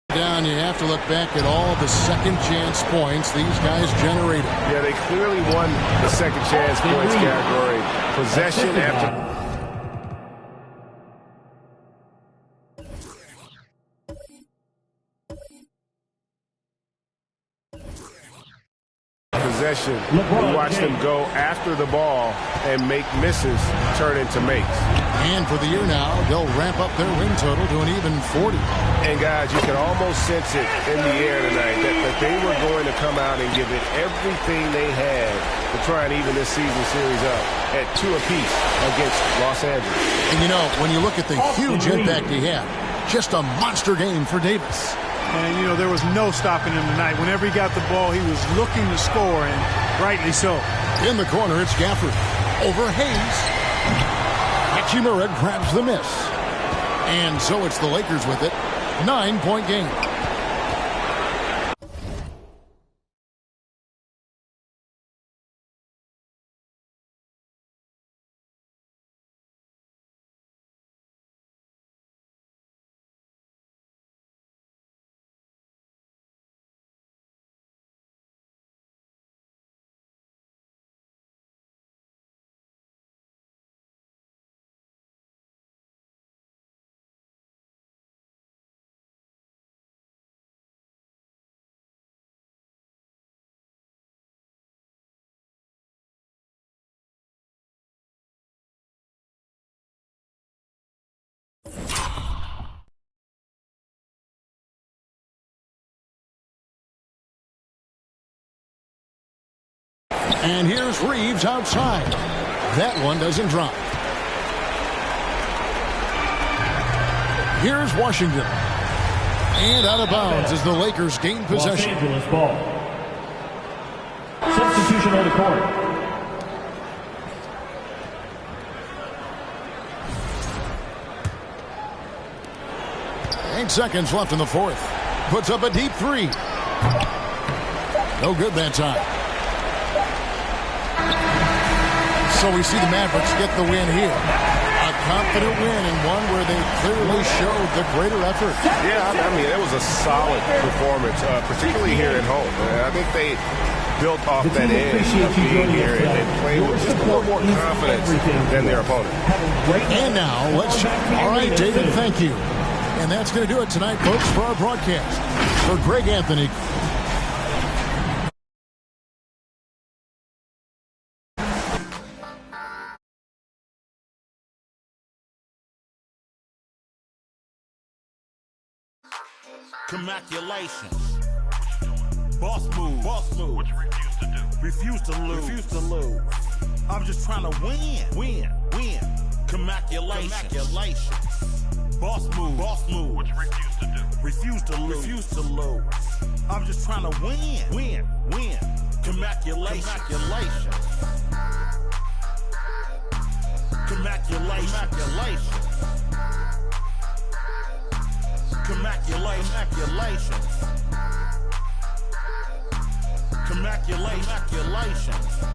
down, you have to look back at all the second chance points these guys generated. Yeah, they clearly won the second chance points category. Possession after possession. We watched them go after the ball and make misses turn into makes. And for the year now, they'll ramp up their win total to an even 40. And guys, you can almost sense it in the air tonight that they were going to come out and give it everything they had to try and even this season series up at 2 apiece against Los Angeles. And you know, when you look at the huge impact he had, just a monster game for Davis. And, you know, there was no stopping him tonight. Whenever he got the ball, he was looking to score, and rightly so. In the corner, it's Gafford. Over Hayes. Hachimura grabs the miss. And so it's the Lakers with it. 9-point game. And here's Reeves outside. That one doesn't drop. Here's Washington. And out of bounds as the Lakers gain possession. Los Angeles ball. Substitution on the court. Eight seconds left in the fourth. Puts up a deep three. No good that time. So we see the Mavericks get the win here. A confident win and one where they clearly showed the greater effort. Yeah, I mean, it was a solid performance, particularly here at home. I think they built off that edge of being here and played with just a little more confidence than their opponent. And now, all right, David, thank you. And that's going to do it tonight, folks, for our broadcast. For Greg Anthony. Congratulations. Boss move. What you refuse to do. Refuse to lose. I'm just trying to win. Congratulations. Boss move. What you refuse to do. Refuse to lose. I'm just trying to win. Congratulations. Congratulations.